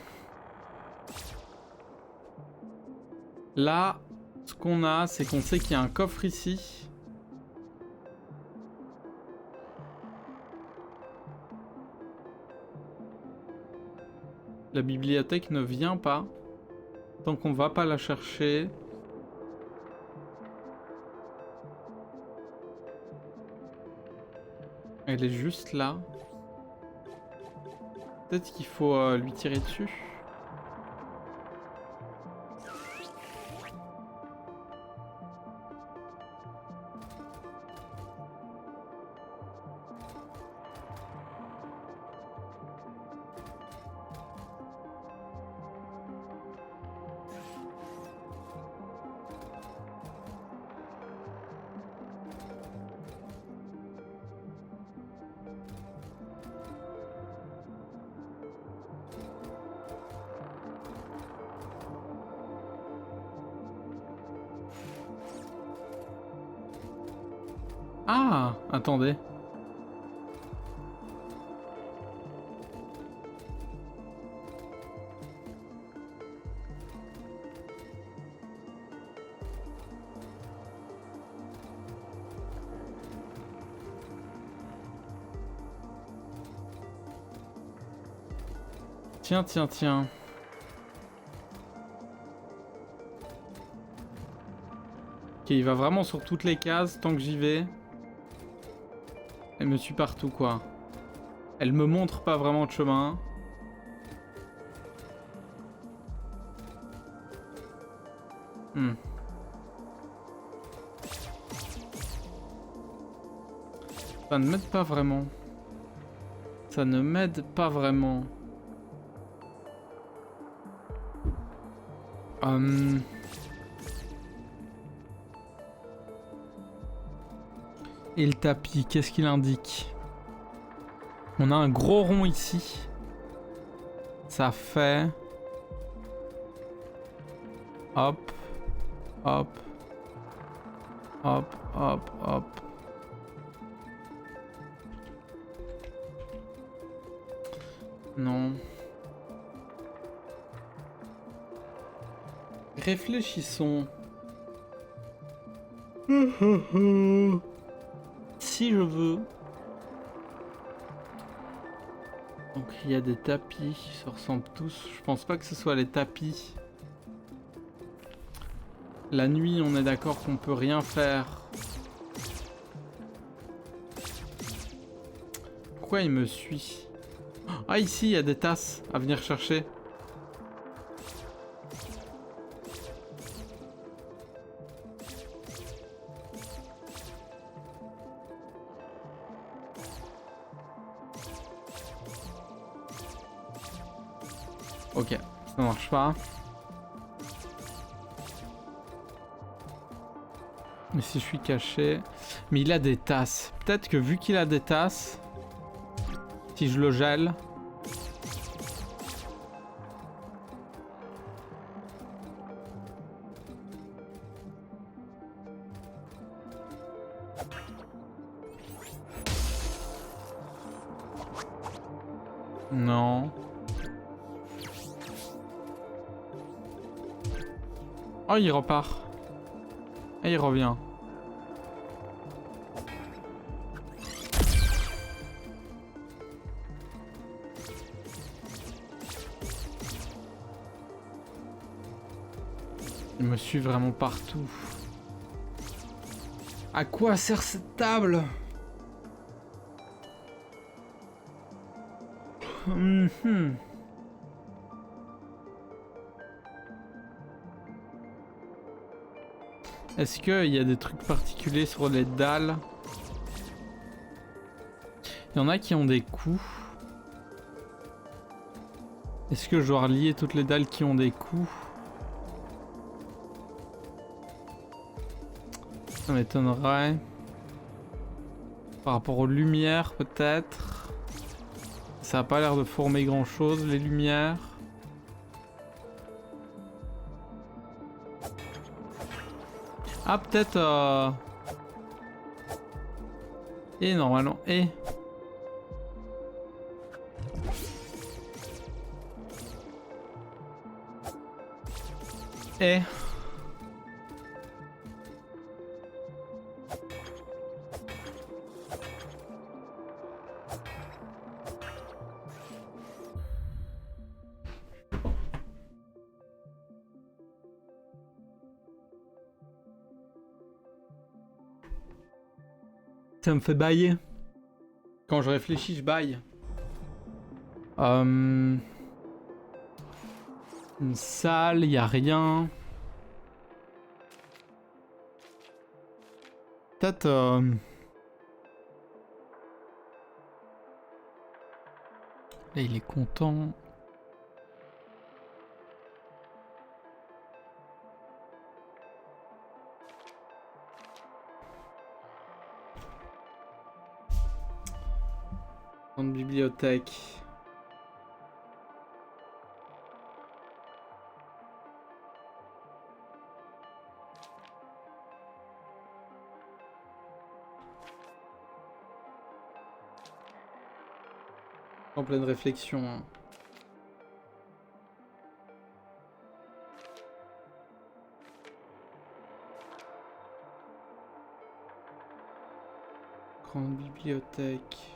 Là, ce qu'on a, c'est qu'on sait qu'il y a un coffre ici. La bibliothèque ne vient pas. Tant qu'on va pas la chercher. Elle est juste là. Peut-être qu'il faut lui tirer dessus. Ah, attendez. Tiens, tiens, tiens. Ok, il va vraiment sur toutes les cases tant que j'y vais. Elle me suit partout, quoi. Elle me montre pas vraiment de chemin. Ça ne m'aide pas vraiment. Ça ne m'aide pas vraiment. Et le tapis, qu'est-ce qu'il indique? On a un gros rond ici. Ça fait... Hop. Hop. Hop, hop, hop. Non. Réfléchissons. Si je veux. Donc il y a des tapis, ils se ressemblent tous. Je pense pas que ce soit les tapis. La nuit, on est d'accord qu'on peut rien faire. Pourquoi il me suit? Ah, ici, il y a des tasses à venir chercher. Ok, ça marche pas. Mais si je suis caché... Mais il a des tasses. Peut-être que vu qu'il a des tasses, si je le gèle... Non. Oh, il repart. Et il revient. Il me suit vraiment partout. À quoi sert cette table? Est-ce qu'il y a des trucs particuliers sur les dalles? Il y en a qui ont des coups. Est-ce que je dois relier toutes les dalles qui ont des coups? Ça m'étonnerait. Par rapport aux lumières, peut-être. Ça a pas l'air de former grand-chose, les lumières. Ah, peut-être... Et normalement... Et... Ça me fait bailler. Quand je réfléchis, je baille. Une salle, y a rien. Peut-être... Là, il est content. Grande bibliothèque. En pleine réflexion. Hein. Grande bibliothèque.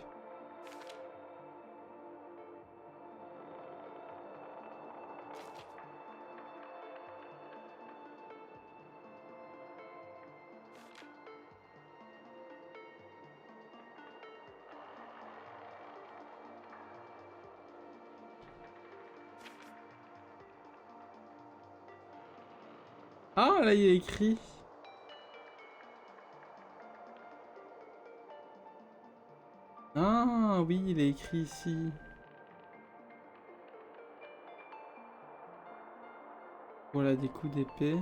Ah, là, il est écrit. Ah, oui, il est écrit ici. Voilà, des coups d'épée.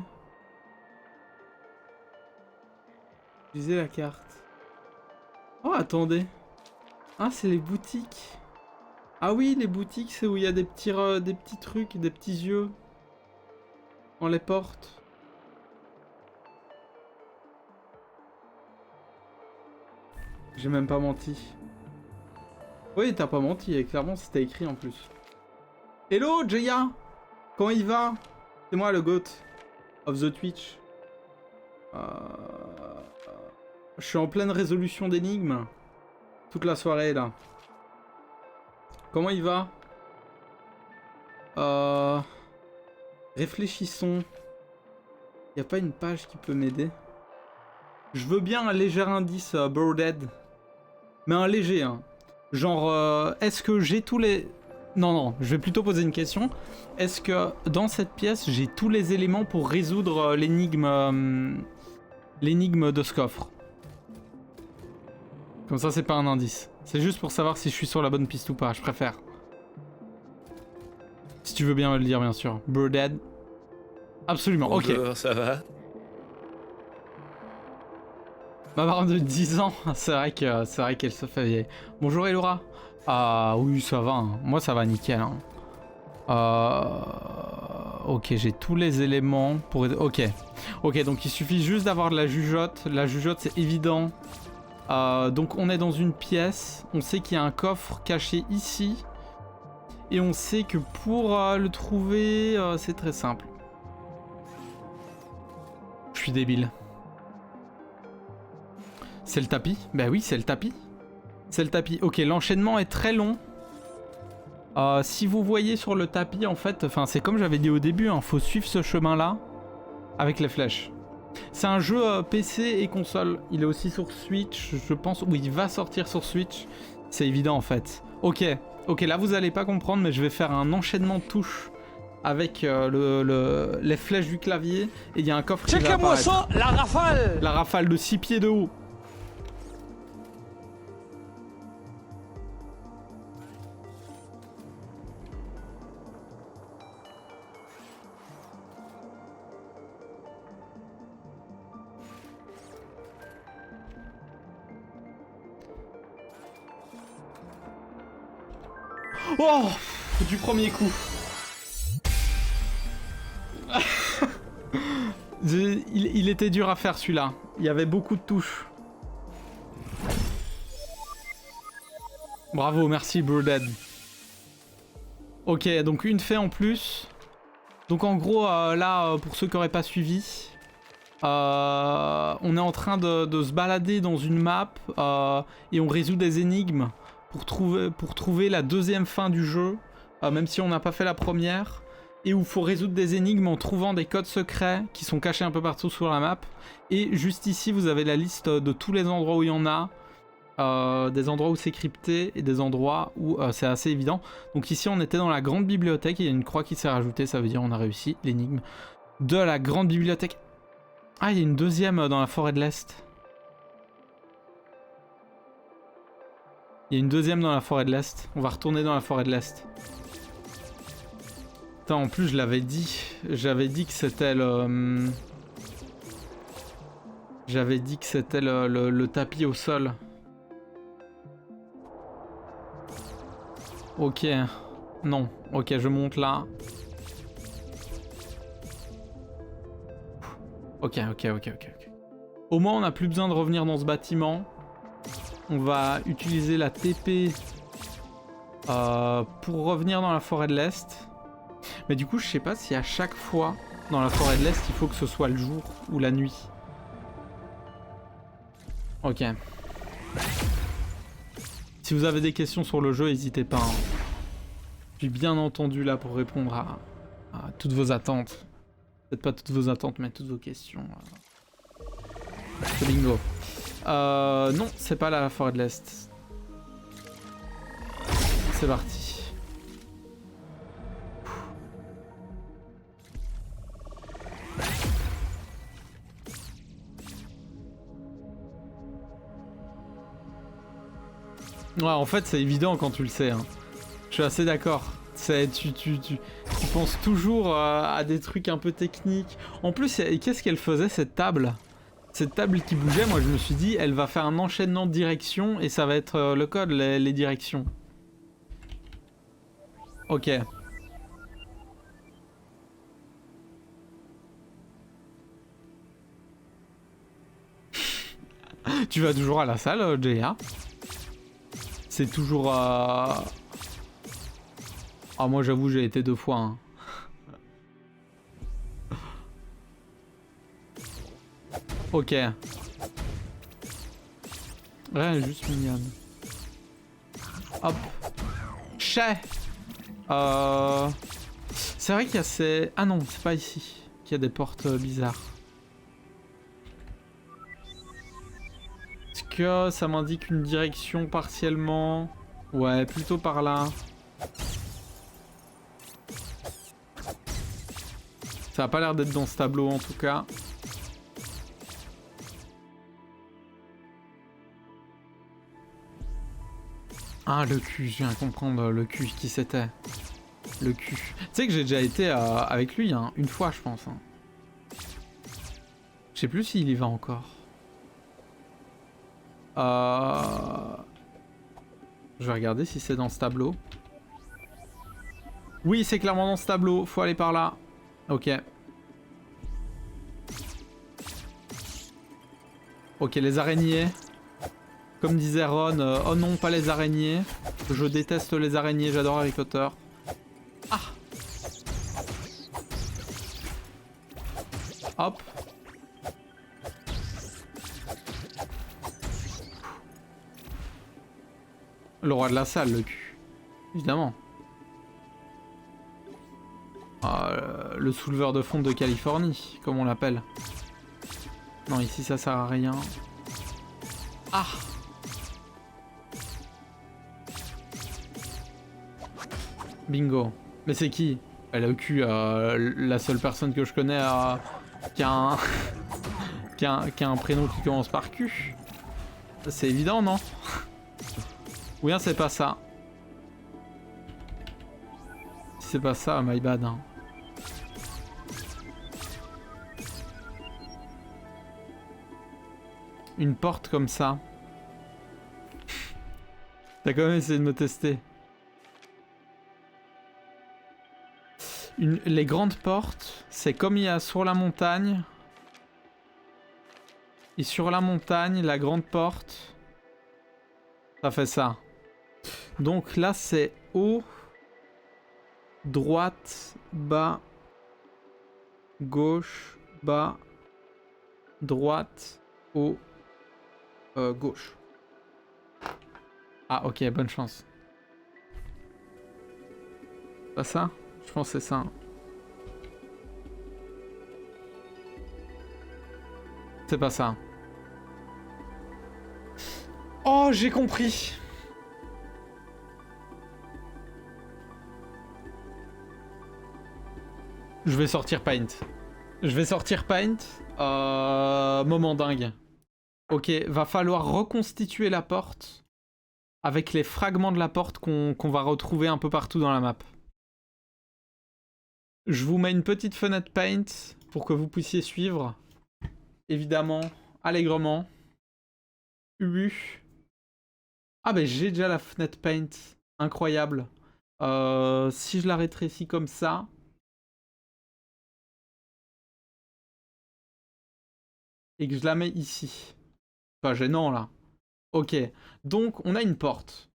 Utilisez la carte. Oh, attendez. Ah, c'est les boutiques. Ah oui, les boutiques, c'est où il y a des petits trucs, des petits yeux. On les porte. J'ai même pas menti. Oui, t'as pas menti, et clairement c'était écrit en plus. Hello, Jaya! Comment il va? C'est moi le GOAT of the Twitch. Je suis en pleine résolution d'énigmes. Toute la soirée là. Comment il va? Réfléchissons. Y a pas une page qui peut m'aider? Je veux bien un léger indice, Birdhead. Mais un léger, hein. Genre, est-ce que j'ai tous les... Non, je vais plutôt poser une question. Est-ce que dans cette pièce, j'ai tous les éléments pour résoudre l'énigme de ce coffre? Comme ça, c'est pas un indice. C'est juste pour savoir si je suis sur la bonne piste ou pas, je préfère. Si tu veux bien me le dire, bien sûr. Birdhead. Absolument, Bonjour, ok. ça va? Ma marre de 10 ans, c'est vrai qu'elle se fait vieille. Bonjour Elora. Ah oui, ça va, hein. Moi ça va nickel. Hein. Ok, j'ai tous les éléments pour... Ok, donc il suffit juste d'avoir de la jugeote. La jugeote, c'est évident. Donc on est dans une pièce. On sait qu'il y a un coffre caché ici. Et on sait que pour le trouver, c'est très simple. Je suis débile. C'est le tapis? Bah oui, c'est le tapis. C'est le tapis. Ok, l'enchaînement est très long. Si vous voyez sur le tapis, en fait, c'est comme j'avais dit au début, hein, faut suivre ce chemin-là avec les flèches. C'est un jeu PC et console. Il est aussi sur Switch, je pense. Oui, il va sortir sur Switch. C'est évident, en fait. Ok, là vous allez pas comprendre, mais je vais faire un enchaînement de touches avec les flèches du clavier. Et il y a un coffre qui va apparaître. Checkez-moi ça, la rafale! La rafale de 6 pieds de haut. Oh, du premier coup. Il était dur à faire celui-là. Il y avait beaucoup de touches. Bravo, merci Birdhead. Ok, donc une fée en plus. Donc en gros, là, pour ceux qui n'auraient pas suivi, on est en train de se balader dans une map et on résout des énigmes pour trouver la deuxième fin du jeu, même si on n'a pas fait la première, et où il faut résoudre des énigmes en trouvant des codes secrets qui sont cachés un peu partout sur la map. Et juste ici, vous avez la liste de tous les endroits où il y en a, des endroits où c'est crypté et des endroits où c'est assez évident. Donc ici, on était dans la grande bibliothèque, il y a une croix qui s'est rajoutée, ça veut dire on a réussi l'énigme de la grande bibliothèque. Ah, il y a une deuxième dans la forêt de l'Est. Il y a une deuxième dans la forêt de l'Est. On va retourner dans la forêt de l'Est. Putain, en plus, je l'avais dit. J'avais dit que c'était le... J'avais dit que c'était le tapis au sol. Ok. Non. Ok, je monte là. Ok. Au moins, on n'a plus besoin de revenir dans ce bâtiment. On va utiliser la TP pour revenir dans la forêt de l'Est. Mais du coup, je sais pas si à chaque fois dans la forêt de l'Est, il faut que ce soit le jour ou la nuit. Ok. Si vous avez des questions sur le jeu, n'hésitez pas. Hein. Je suis bien entendu là pour répondre à toutes vos attentes. Peut-être pas toutes vos attentes, mais toutes vos questions. C'est bingo. Non, c'est pas la forêt de l'Est. C'est parti. Ouais, en fait, c'est évident quand tu le sais. Hein. Je suis assez d'accord. Tu penses toujours à des trucs un peu techniques. En plus, qu'est-ce qu'elle faisait cette table? Cette table qui bougeait, moi je me suis dit, elle va faire un enchaînement de directions et ça va être le code, les directions. Ok. Tu vas toujours à la salle, J.A. C'est toujours... Ah, moi j'avoue, j'ai été 2 fois. Hein. Ok. Ouais, juste mignonne. Hop. Chat. C'est vrai qu'il y a ces... Ah non, c'est pas ici qu'il y a des portes bizarres. Est-ce que ça m'indique une direction partiellement? Ouais, plutôt par là. Ça a pas l'air d'être dans ce tableau en tout cas. Ah, le cul, je viens de comprendre le cul, qui c'était. Le cul. Tu sais que j'ai déjà été avec lui, hein, une fois, je pense. Hein. Je sais plus s'il y va encore. Je vais regarder si c'est dans ce tableau. Oui, c'est clairement dans ce tableau. Faut aller par là. Ok. Ok, les araignées. Comme disait Ron, oh non, pas les araignées. Je déteste les araignées, j'adore Harry Potter. Ah! Hop. Le roi de la salle, le cul. Évidemment. Le souleveur de fonte de Californie, comme on l'appelle. Non, ici ça sert à rien. Ah! Bingo. Mais c'est qui? Elle a au cul, la seule personne que je connais qui a un... qui a un prénom qui commence par Q. C'est évident, non? Ou bien c'est pas ça. Si c'est pas ça, my bad. Hein. Une porte comme ça. T'as quand même essayé de me tester. Les grandes portes, c'est comme il y a sur la montagne. Et sur la montagne, la grande porte, ça fait ça. Donc là, c'est haut, droite, bas, gauche, bas, droite, haut, gauche. Ah ok, bonne chance. Pas ça? Je pense que c'est ça. C'est pas ça. Oh, j'ai compris. Je vais sortir Paint. Je vais sortir Paint. Moment dingue. Ok, va falloir reconstituer la porte avec les fragments de la porte qu'on va retrouver un peu partout dans la map. Je vous mets une petite fenêtre Paint pour que vous puissiez suivre. Évidemment, allègrement. Ah ben j'ai déjà la fenêtre Paint. Incroyable. Si je la rétrécis comme ça... Et que je la mets ici. Pas gênant là. Ok. Donc on a une porte.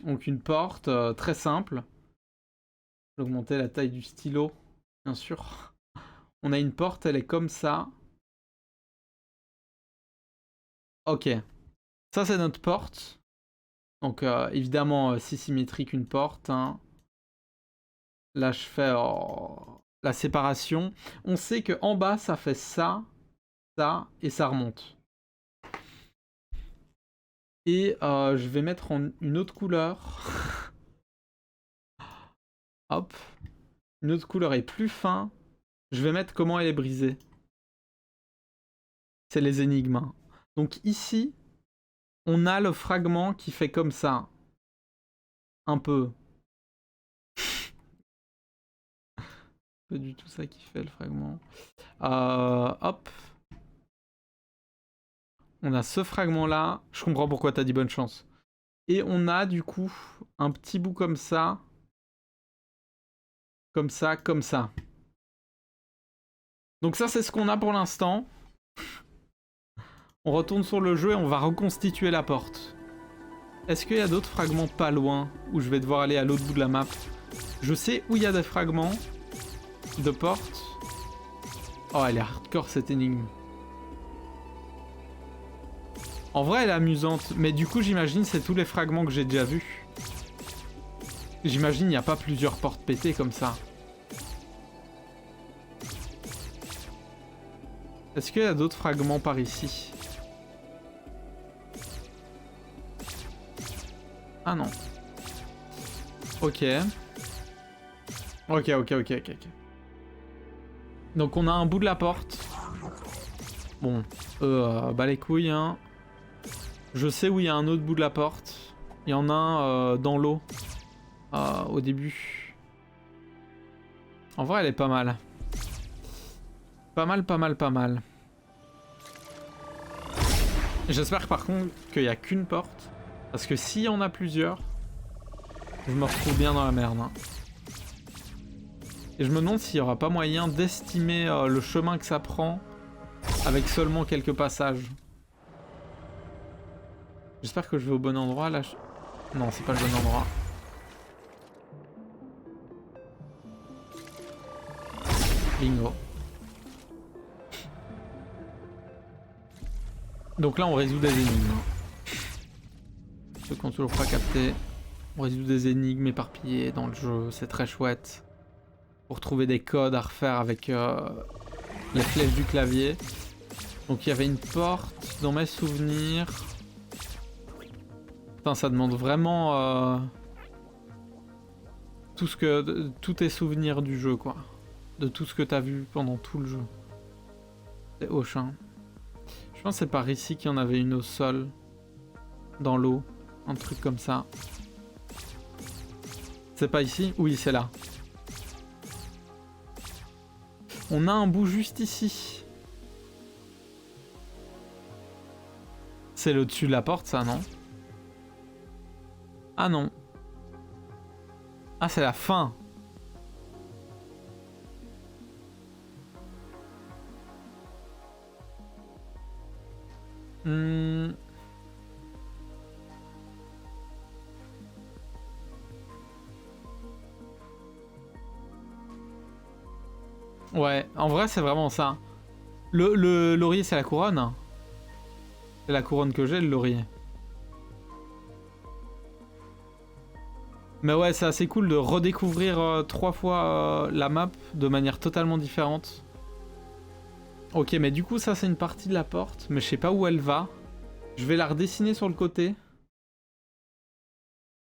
Donc une porte très simple. Je vais augmenter la taille du stylo. Bien sûr. On a une porte, elle est comme ça. Ok. Ça c'est notre porte. Donc évidemment si symétrique une porte. Hein. Là je fais la séparation. On sait que en bas ça fait ça, ça et ça remonte. Et je vais mettre en une autre couleur. Hop. Une autre couleur est plus fin. Je vais mettre comment elle est brisée. C'est les énigmes. Hein. Donc ici, on a le fragment qui fait comme ça. Un peu. Pas du tout ça qui fait le fragment. Hop. On a ce fragment-là. Je comprends pourquoi t'as dit bonne chance. Et on a du coup un petit bout comme ça Comme ça, comme ça. Donc ça, c'est ce qu'on a pour l'instant. On retourne sur le jeu et on va reconstituer la porte. Est-ce qu'il y a d'autres fragments pas loin où je vais devoir aller à l'autre bout de la map? Je sais où il y a des fragments de porte. Oh, elle est hardcore cette énigme. En vrai, elle est amusante. Mais du coup, j'imagine c'est tous les fragments que j'ai déjà vus. J'imagine il n'y a pas plusieurs portes pétées comme ça. Est-ce qu'il y a d'autres fragments par ici? Ah non. Ok. Ok. Donc on a un bout de la porte. Bon. Bah les couilles, hein. Je sais où il y a un autre bout de la porte. Il y en a un dans l'eau. Au début. En vrai, elle est pas mal. Pas mal. J'espère par contre qu'il n'y a qu'une porte. Parce que s'il y en a plusieurs, je me retrouve bien dans la merde. Hein. Et je me demande s'il n'y aura pas moyen d'estimer le chemin que ça prend avec seulement quelques passages. J'espère que je vais au bon endroit là. Non, c'est pas le bon endroit. Bingo. Donc là, on résout des énigmes. Ceux qui n'ont toujours pas capté, on résout des énigmes éparpillées dans le jeu. C'est très chouette. Pour trouver des codes à refaire avec les flèches du clavier. Donc il y avait une porte dans mes souvenirs. Putain, ça demande vraiment tous tes souvenirs du jeu, quoi. De tout ce que t'as vu pendant tout le jeu. C'est hoche, hein. Je pense que c'est par ici qu'il y en avait une au sol. Dans l'eau. Un truc comme ça. C'est pas ici? Oui, c'est là. On a un bout juste ici. C'est le dessus de la porte, ça, non? Ah non. Ah, c'est la fin. Ouais, en vrai, c'est vraiment ça. Le laurier, c'est la couronne. C'est la couronne que j'ai, le laurier. Mais ouais, c'est assez cool de redécouvrir 3 fois la map de manière totalement différente. Ok, mais du coup, ça, c'est une partie de la porte. Mais je sais pas où elle va. Je vais la redessiner sur le côté.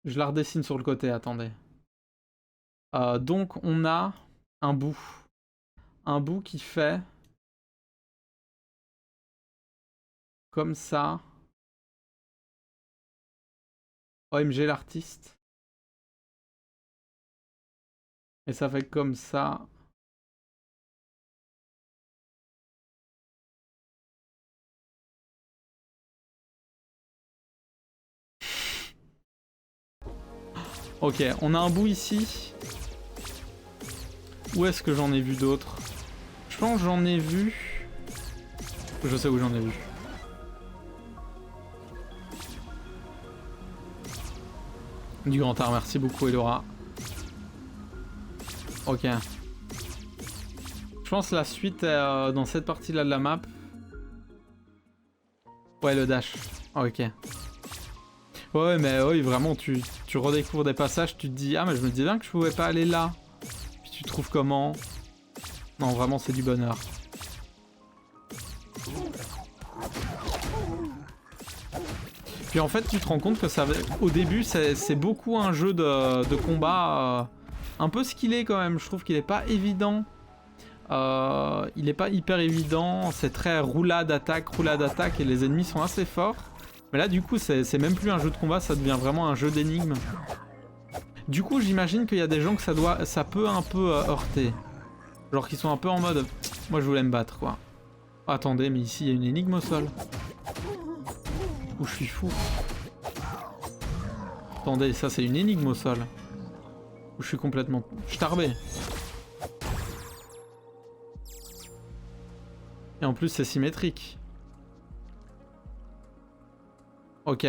Je la redessine sur le côté, attendez. Donc, on a un bout. Un bout qui fait... comme ça. OMG l'artiste. Et ça fait comme ça. Ok, on a un bout ici. Où est-ce que j'en ai vu d'autres? Je pense que j'en ai vu... Je sais où j'en ai vu. Du grand art, merci beaucoup Elora. Ok. Je pense que la suite est dans cette partie-là de la map. Ouais, le dash. Ok. Ouais, mais oui, vraiment, tu redécouvres des passages, tu te dis, ah, mais je me disais bien que je pouvais pas aller là. Puis tu trouves comment. Non, vraiment, c'est du bonheur. Puis en fait, tu te rends compte que ça, au début, c'est beaucoup un jeu de combat un peu skillé quand même. Je trouve qu'il est pas évident. Il est pas hyper évident. C'est très roulade, attaque, et les ennemis sont assez forts. Mais là, du coup, c'est même plus un jeu de combat, ça devient vraiment un jeu d'énigmes. Du coup, j'imagine qu'il y a des gens que ça peut un peu heurter. Genre qui sont un peu en mode, moi je voulais me battre, quoi. Oh, attendez, mais ici, il y a une énigme au sol. Ou je suis fou. Attendez, ça c'est une énigme au sol. Je suis complètement starbé. Et en plus c'est symétrique. Ok.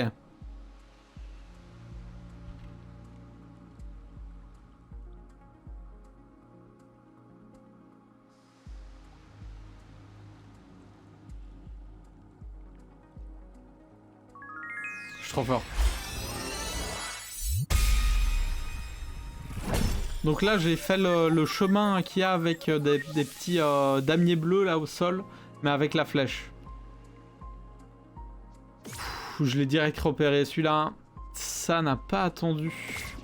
Je suis trop fort. Donc là j'ai fait le chemin qu'il y a avec des petits damiers bleus là au sol, mais avec la flèche. Je l'ai direct repéré, celui-là, ça n'a pas attendu.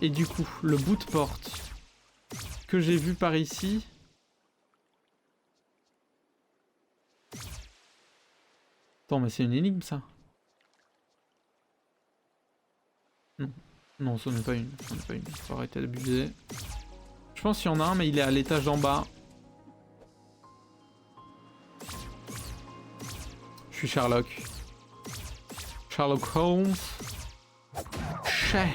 Et du coup, le bout de porte que j'ai vu par ici... Attends, mais c'est une énigme ça? Non, non, ce n'est pas une. Ce n'est pas une. Faut arrêter d'abuser. Je pense qu'il y en a un, mais il est à l'étage d'en bas. Je suis Sherlock. Sherlock Holmes. Chais.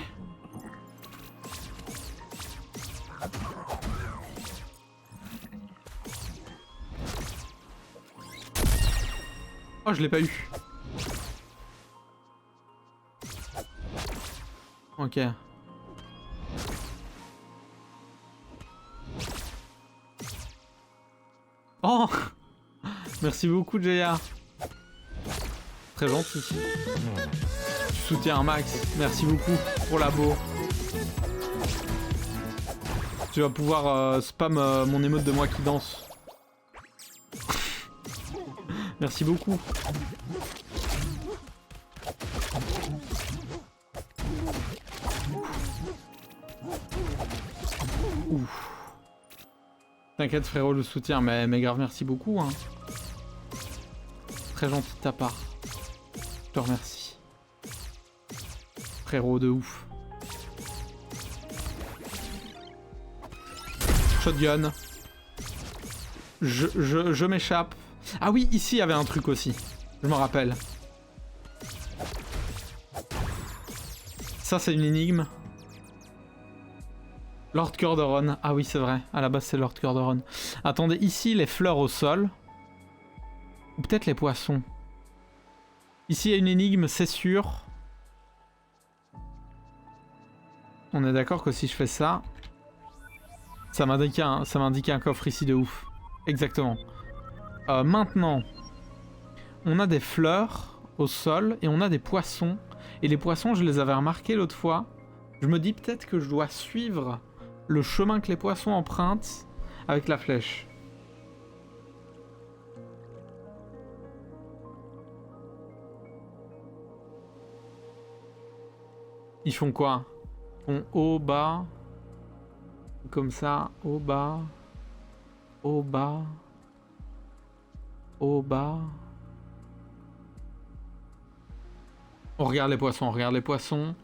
Oh, je l'ai pas eu. Ok. Oh, merci beaucoup, Jaya. Très gentil. Tu soutiens un max. Merci beaucoup pour l'abo. Tu vas pouvoir spam mon émote de moi qui danse. Merci beaucoup. Ouf. T'inquiète frérot, je soutiens, mais grave merci beaucoup. Hein. Très gentil de ta part. Je te remercie. Frérot de ouf. Shotgun. Je m'échappe. Ah oui, ici il y avait un truc aussi. Je me rappelle. Ça c'est une énigme. Lord Corderon. Ah oui c'est vrai. À la base c'est Lord Corderon. Attendez, ici les fleurs au sol. Ou peut-être les poissons. Ici il y a une énigme, c'est sûr. On est d'accord que si je fais ça, ça m'indique un coffre ici de ouf. Exactement. Maintenant, on a des fleurs au sol et on a des poissons. Et les poissons, je les avais remarqués l'autre fois. Je me dis peut-être que je dois suivre le chemin que les poissons empruntent avec la flèche. Ils font quoi? Ils font haut, bas. Comme ça, haut, bas. Haut, bas. Haut, bas. On regarde les poissons, on regarde les poissons.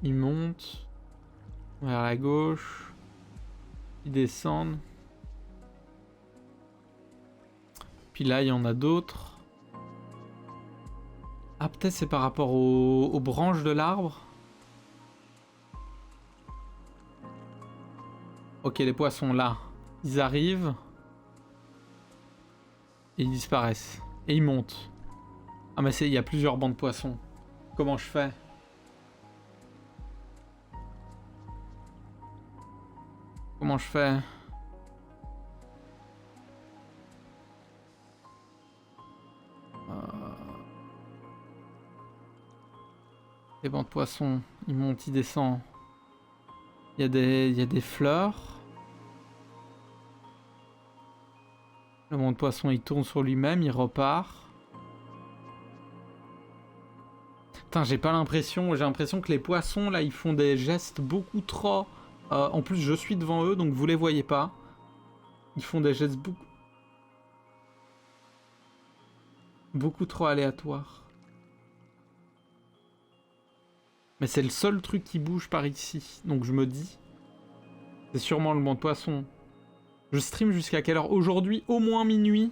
Ils montent vers la gauche. Ils descendent. Puis là, il y en a d'autres. Ah, peut-être c'est par rapport aux branches de l'arbre. Ok, les poissons là. Ils arrivent. Et ils disparaissent. Et ils montent. Ah mais il y a plusieurs bancs de poissons. Comment je fais? Comment je fais? Les bancs de poissons, ils montent, ils descendent. Il y a des fleurs. Le banc de poisson, il tourne sur lui-même, il repart. Putain, j'ai pas l'impression, j'ai l'impression que les poissons, là, ils font des gestes beaucoup trop... en plus, je suis devant eux, donc vous les voyez pas. Ils font des gestes beaucoup trop aléatoires. Mais c'est le seul truc qui bouge par ici. Donc je me dis... C'est sûrement le banc de poisson. Je stream jusqu'à quelle heure? Aujourd'hui, au moins minuit.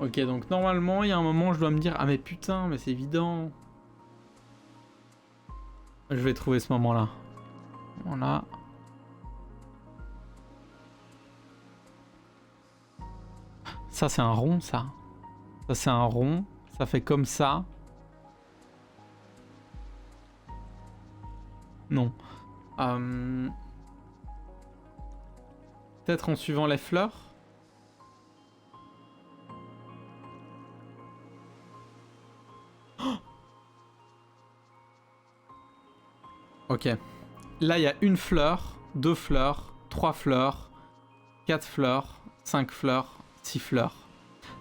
Ok, donc normalement, il y a un moment où je dois me dire « Ah mais putain, mais c'est évident !» Je vais trouver ce moment-là. Voilà. Ça, c'est un rond, ça. Ça, c'est un rond. Ça fait comme ça. Non. Peut-être en suivant les fleurs. Ok. Là, il y a une fleur, 2 fleurs, 3 fleurs, 4 fleurs, 5 fleurs, 6 fleurs.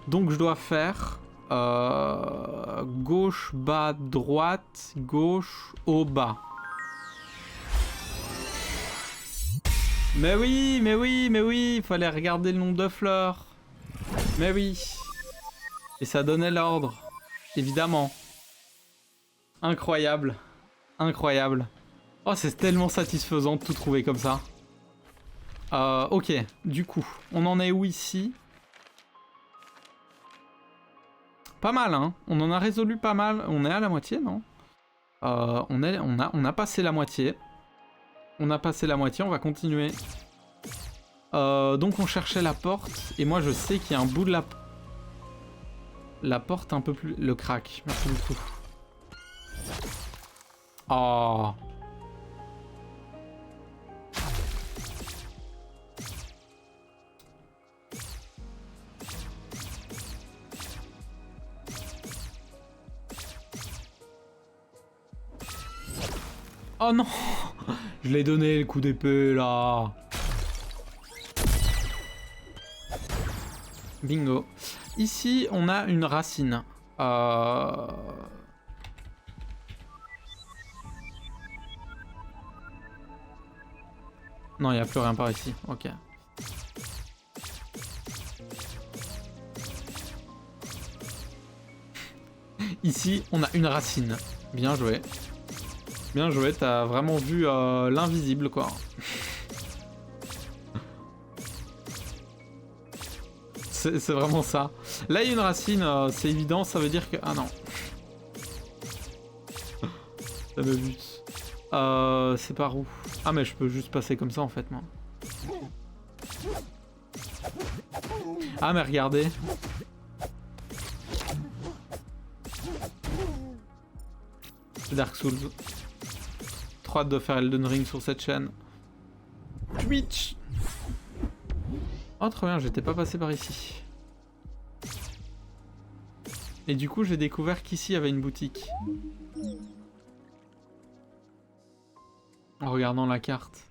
Donc, je dois faire gauche, bas, droite, gauche, haut, bas. Mais oui, mais oui, mais oui, il fallait regarder le nombre de fleurs. Mais oui. Et ça donnait l'ordre. Évidemment. Incroyable. Incroyable. Oh, c'est tellement satisfaisant de tout trouver comme ça. Ok, du coup, on en est où ici? Pas mal, hein. On en a résolu pas mal. On est à la moitié, non? On a passé la moitié. On a passé la moitié, on va continuer. Donc on cherchait la porte. Et moi, je sais qu'il y a un bout de la porte un peu plus... Le crack, merci beaucoup. Oh... Oh non. Je l'ai donné le coup d'épée là. Bingo. Ici, on a une racine. Non, il n'y a plus rien par ici. Ok. Ici, on a une racine. Bien joué. Bien joué, t'as vraiment vu l'invisible, quoi. C'est vraiment ça. Là, il y a une racine, c'est évident, ça veut dire que... Ah non. Ça me bute. C'est par où? Ah, mais je peux juste passer comme ça, en fait, moi. Ah, mais regardez. C'est Dark Souls. Trop hâte de faire Elden Ring sur cette chaîne. Twitch. Oh, trop bien, j'étais pas passé par ici. Et du coup, j'ai découvert qu'ici, il y avait une boutique. En regardant la carte.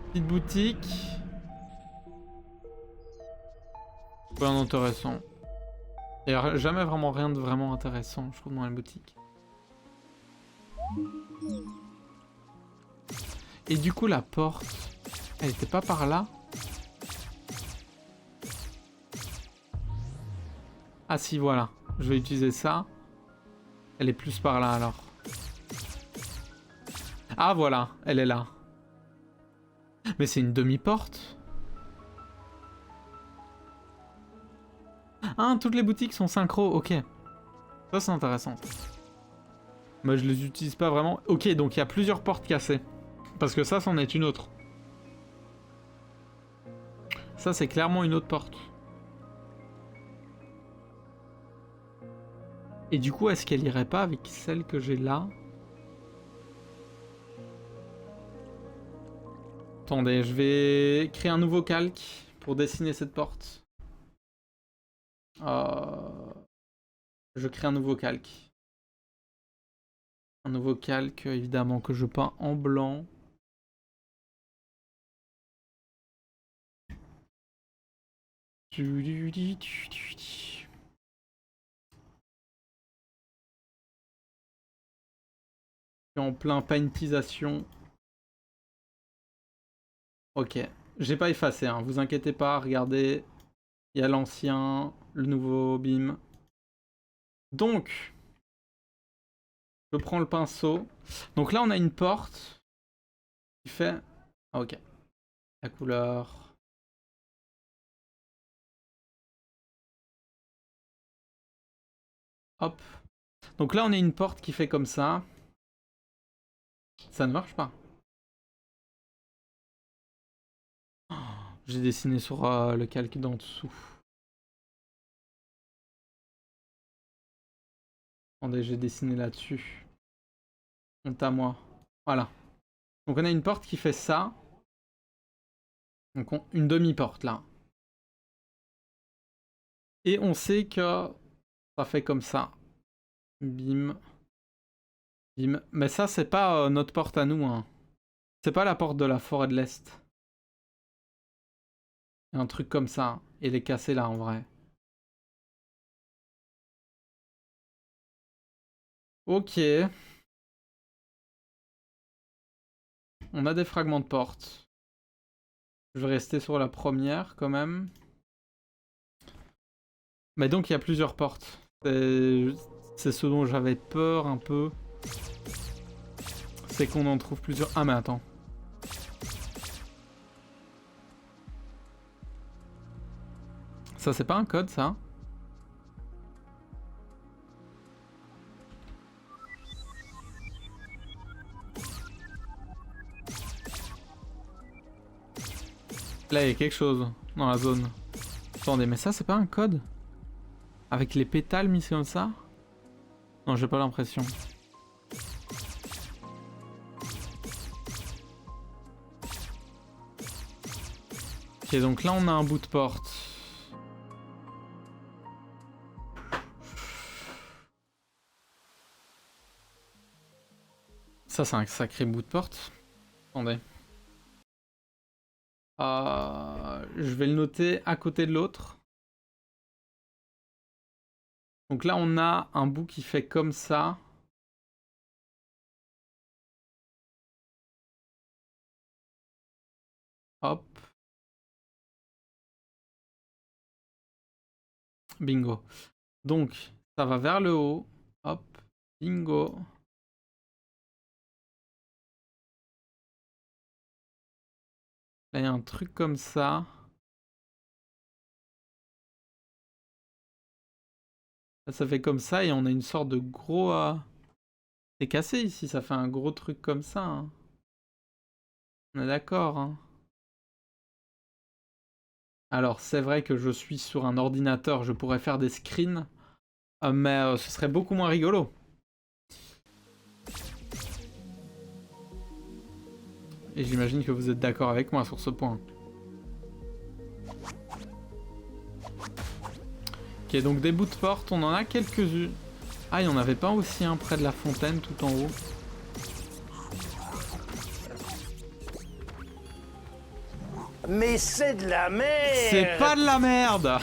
Petite boutique. Pas intéressant. Il n'y a jamais vraiment rien de vraiment intéressant, je trouve, dans les boutiques. Et du coup, la porte, elle était pas par là? Ah si, voilà. Je vais utiliser ça. Elle est plus par là, alors. Ah, voilà. Elle est là. Mais c'est une demi-porte. Ah, toutes les boutiques sont synchro. Ok. Ça, c'est intéressant. Mais je les utilise pas vraiment. Ok, donc il y a plusieurs portes cassées. Parce que ça, c'en est une autre. Ça, c'est clairement une autre porte. Et du coup, est-ce qu'elle irait pas avec celle que j'ai là? Attendez, je vais créer un nouveau calque pour dessiner cette porte. Je crée un nouveau calque. Un nouveau calque, évidemment, que je peins en blanc. En plein paintisation. Ok. J'ai pas effacé, hein. Vous inquiétez pas, regardez. Il y a l'ancien, le nouveau, bim. Donc, je prends le pinceau. Donc là, on a une porte qui fait... Ah, ok. La couleur... Hop. Donc là, on a une porte qui fait comme ça. Ça ne marche pas. Oh, j'ai dessiné sur le calque d'en dessous. Attendez, j'ai dessiné là-dessus. Honte à moi. Voilà. Donc on a une porte qui fait ça. Donc une demi-porte là. Et on sait que ça fait comme ça. Bim. Bim. Mais ça, c'est pas notre porte à nous. Hein. C'est pas la porte de la forêt de l'Est. Un truc comme ça. Et les casser là en vrai. Ok. On a des fragments de porte. Je vais rester sur la première quand même. Mais donc il y a plusieurs portes. C'est ce dont j'avais peur un peu. C'est qu'on en trouve plusieurs. Ah mais attends. Ça c'est pas un code ça? Là il y a quelque chose dans la zone. Attendez, mais ça c'est pas un code? Avec les pétales mis comme ça? Non, j'ai pas l'impression. Ok, donc là on a un bout de porte. Ça c'est un sacré bout de porte. Attendez. Je vais le noter à côté de l'autre. Donc là on a un bout qui fait comme ça. Hop. Bingo. Donc ça va vers le haut. Hop. Bingo. Là il y a un truc comme ça. Là, ça fait comme ça et on a une sorte de gros... C'est cassé ici, ça fait un gros truc comme ça. Hein. On est d'accord. Hein. Alors c'est vrai que je suis sur un ordinateur, je pourrais faire des screens. Mais ce serait beaucoup moins rigolo. Et j'imagine que vous êtes d'accord avec moi sur ce point. Ok, donc des bouts de porte, on en a quelques-unes. Ah, il n'y en avait pas aussi un près de la fontaine tout en haut? Mais c'est de la merde! C'est pas de la merde!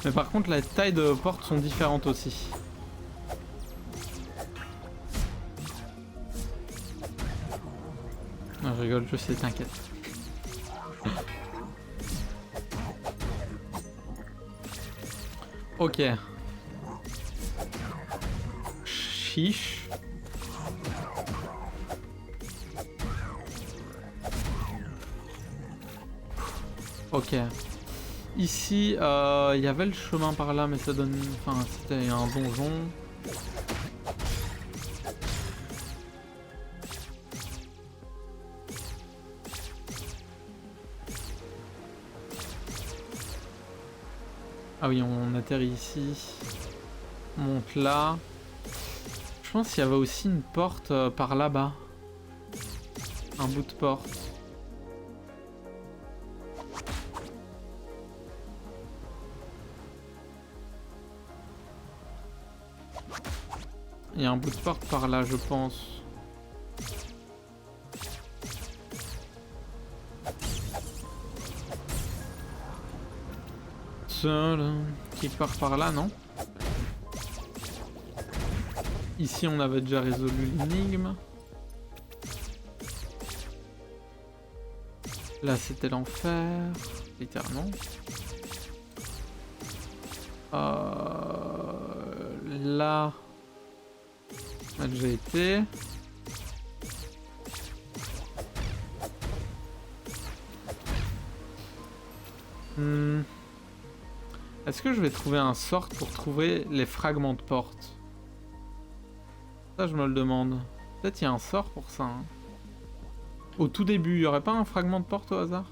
Mais par contre, la taille de portes sont différentes aussi. Non, je rigole, je sais, t'inquiète. Ok. Chiche. Ok. Ici, il y avait le chemin par là, mais ça donne... Enfin, c'était un donjon. Ah oui, on atterrit ici. On monte là. Je pense qu'il y avait aussi une porte par là-bas. Un bout de porte. Il y a un bout de porte par là, je pense. Qui part par là, non? Ici, on avait déjà résolu l'énigme. Là, c'était l'enfer, littéralement. Là, on a déjà été. Est-ce que je vais trouver un sort pour trouver les fragments de porte? Ça, je me le demande. Peut-être il y a un sort pour ça. Hein. Au tout début, il n'y aurait pas un fragment de porte au hasard?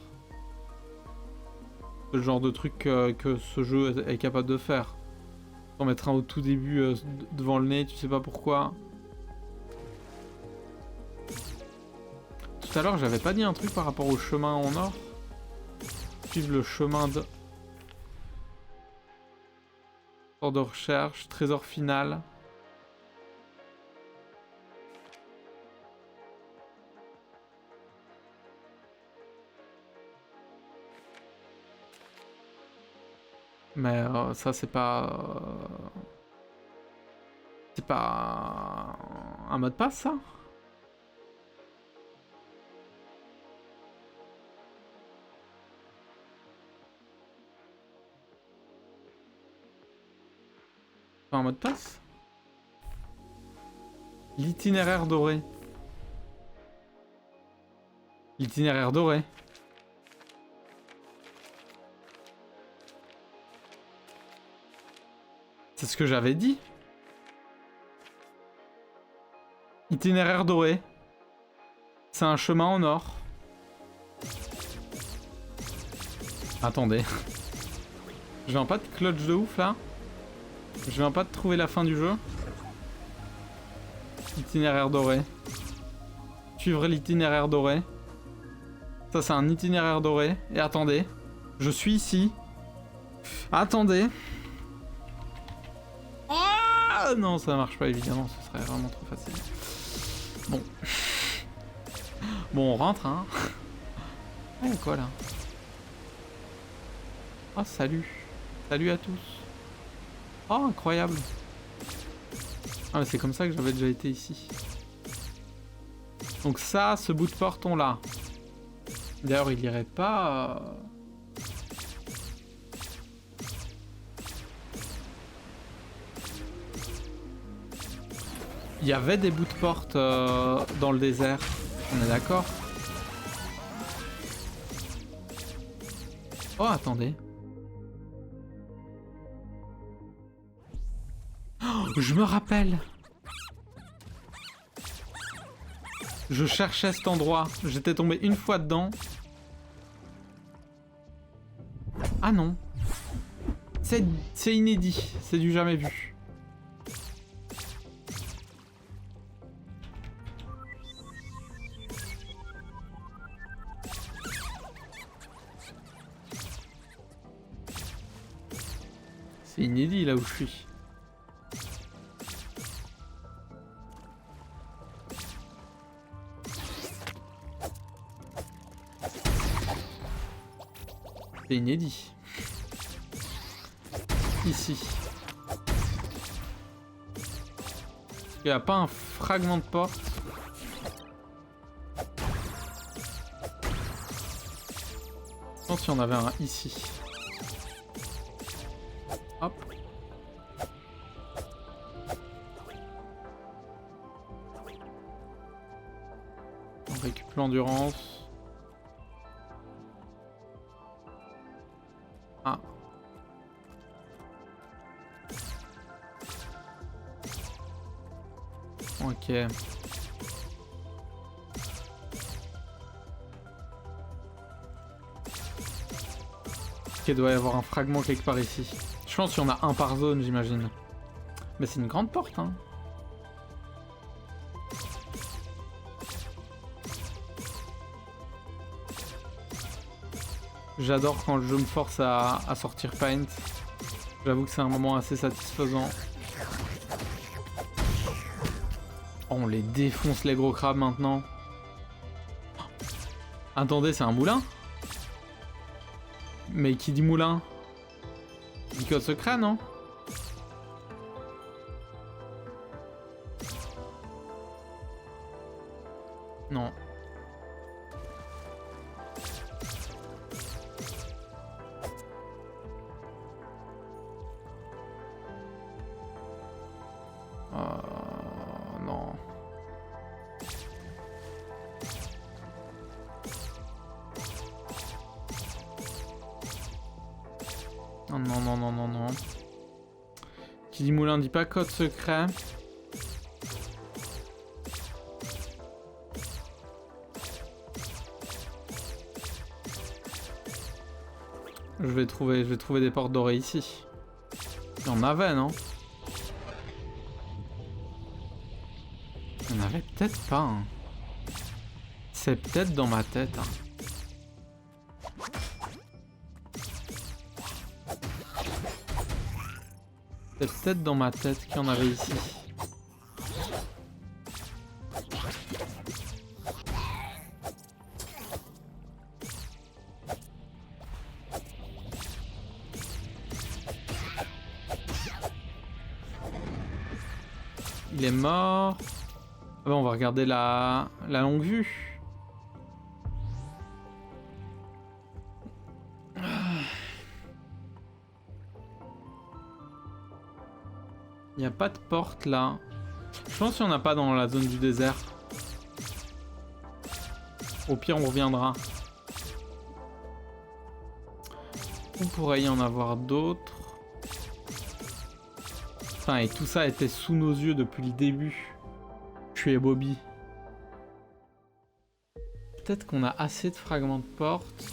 C'est le genre de truc que ce jeu est capable de faire. T'en mettre un au tout début devant le nez, tu sais pas pourquoi. Tout à l'heure, j'avais pas dit un truc par rapport au chemin en or? Suivre le chemin de... Sort de recherche, trésor final. Mais ça c'est pas... C'est pas... un mot de passe ça? Pas un mot de passe? L'itinéraire doré. L'itinéraire doré. C'est ce que j'avais dit. Itinéraire doré. C'est un chemin en or. Attendez. Je viens pas de clutch de ouf là. Je viens pas de trouver la fin du jeu. Itinéraire doré. Suivre l'itinéraire doré. Ça c'est un itinéraire doré. Et attendez. Je suis ici. Attendez. Ah non, ça marche pas évidemment. Ce serait vraiment trop facile. Bon. Bon, on rentre hein. Ah, y'a quoi là? Oh salut. Salut à tous. Oh incroyable. Ah mais c'est comme ça que j'avais déjà été ici. Donc ça, ce bout de porte on l'a. D'ailleurs il irait pas... Il y avait des bouts de porte dans le désert. On est d'accord? Oh attendez. Oh, je me rappelle. Je cherchais cet endroit. J'étais tombé une fois dedans. Ah non. C'est inédit. C'est du jamais vu. C'est inédit là où je suis. C'est inédit. Ici. Il n'y a pas un fragment de porte. Je pense qu'il y en avait un ici. Hop. On récupère l'endurance. Ah. Ok. Il doit y avoir un fragment quelque part ici. Je pense qu'il y en a un par zone, j'imagine. Mais c'est une grande porte, hein. J'adore quand le jeu me force à sortir Paint. J'avoue que c'est un moment assez satisfaisant. Oh, on les défonce les gros crabes maintenant. Oh. Attendez, c'est un moulin? Mais qui dit moulin? Dit code secret, non? Non. Non. Qui dit moulin dit pas code secret. Je vais trouver des portes dorées ici. Il y en avait, non? Il y en avait peut-être pas. Hein. C'est peut-être dans ma tête. Hein. C'est peut-être dans ma tête qu'il y en avait ici. Il est mort. Ah bah on va regarder la longue vue. Il n'y a pas de porte là. Je pense qu'il n'y en a pas dans la zone du désert. Au pire on reviendra. On pourrait y en avoir d'autres. Enfin, et tout ça était sous nos yeux depuis le début. Je et Bobby. Peut-être qu'on a assez de fragments de porte.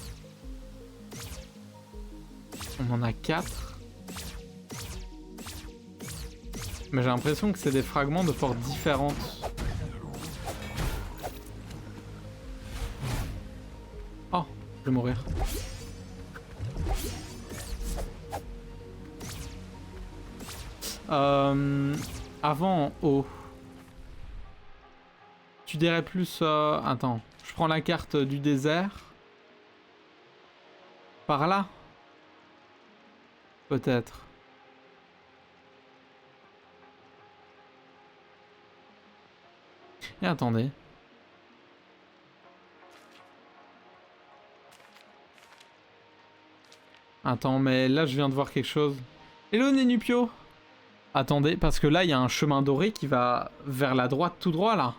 On en a 4. Mais j'ai l'impression que c'est des fragments de portes différentes. Oh, je vais mourir. Avant en haut. Tu dirais plus... Attends, je prends la carte du désert. Par là? Peut-être. Et attendez. Attends, mais là je viens de voir quelque chose. Hello Nénupio! Attendez, parce que là il y a un chemin doré qui va vers la droite tout droit là.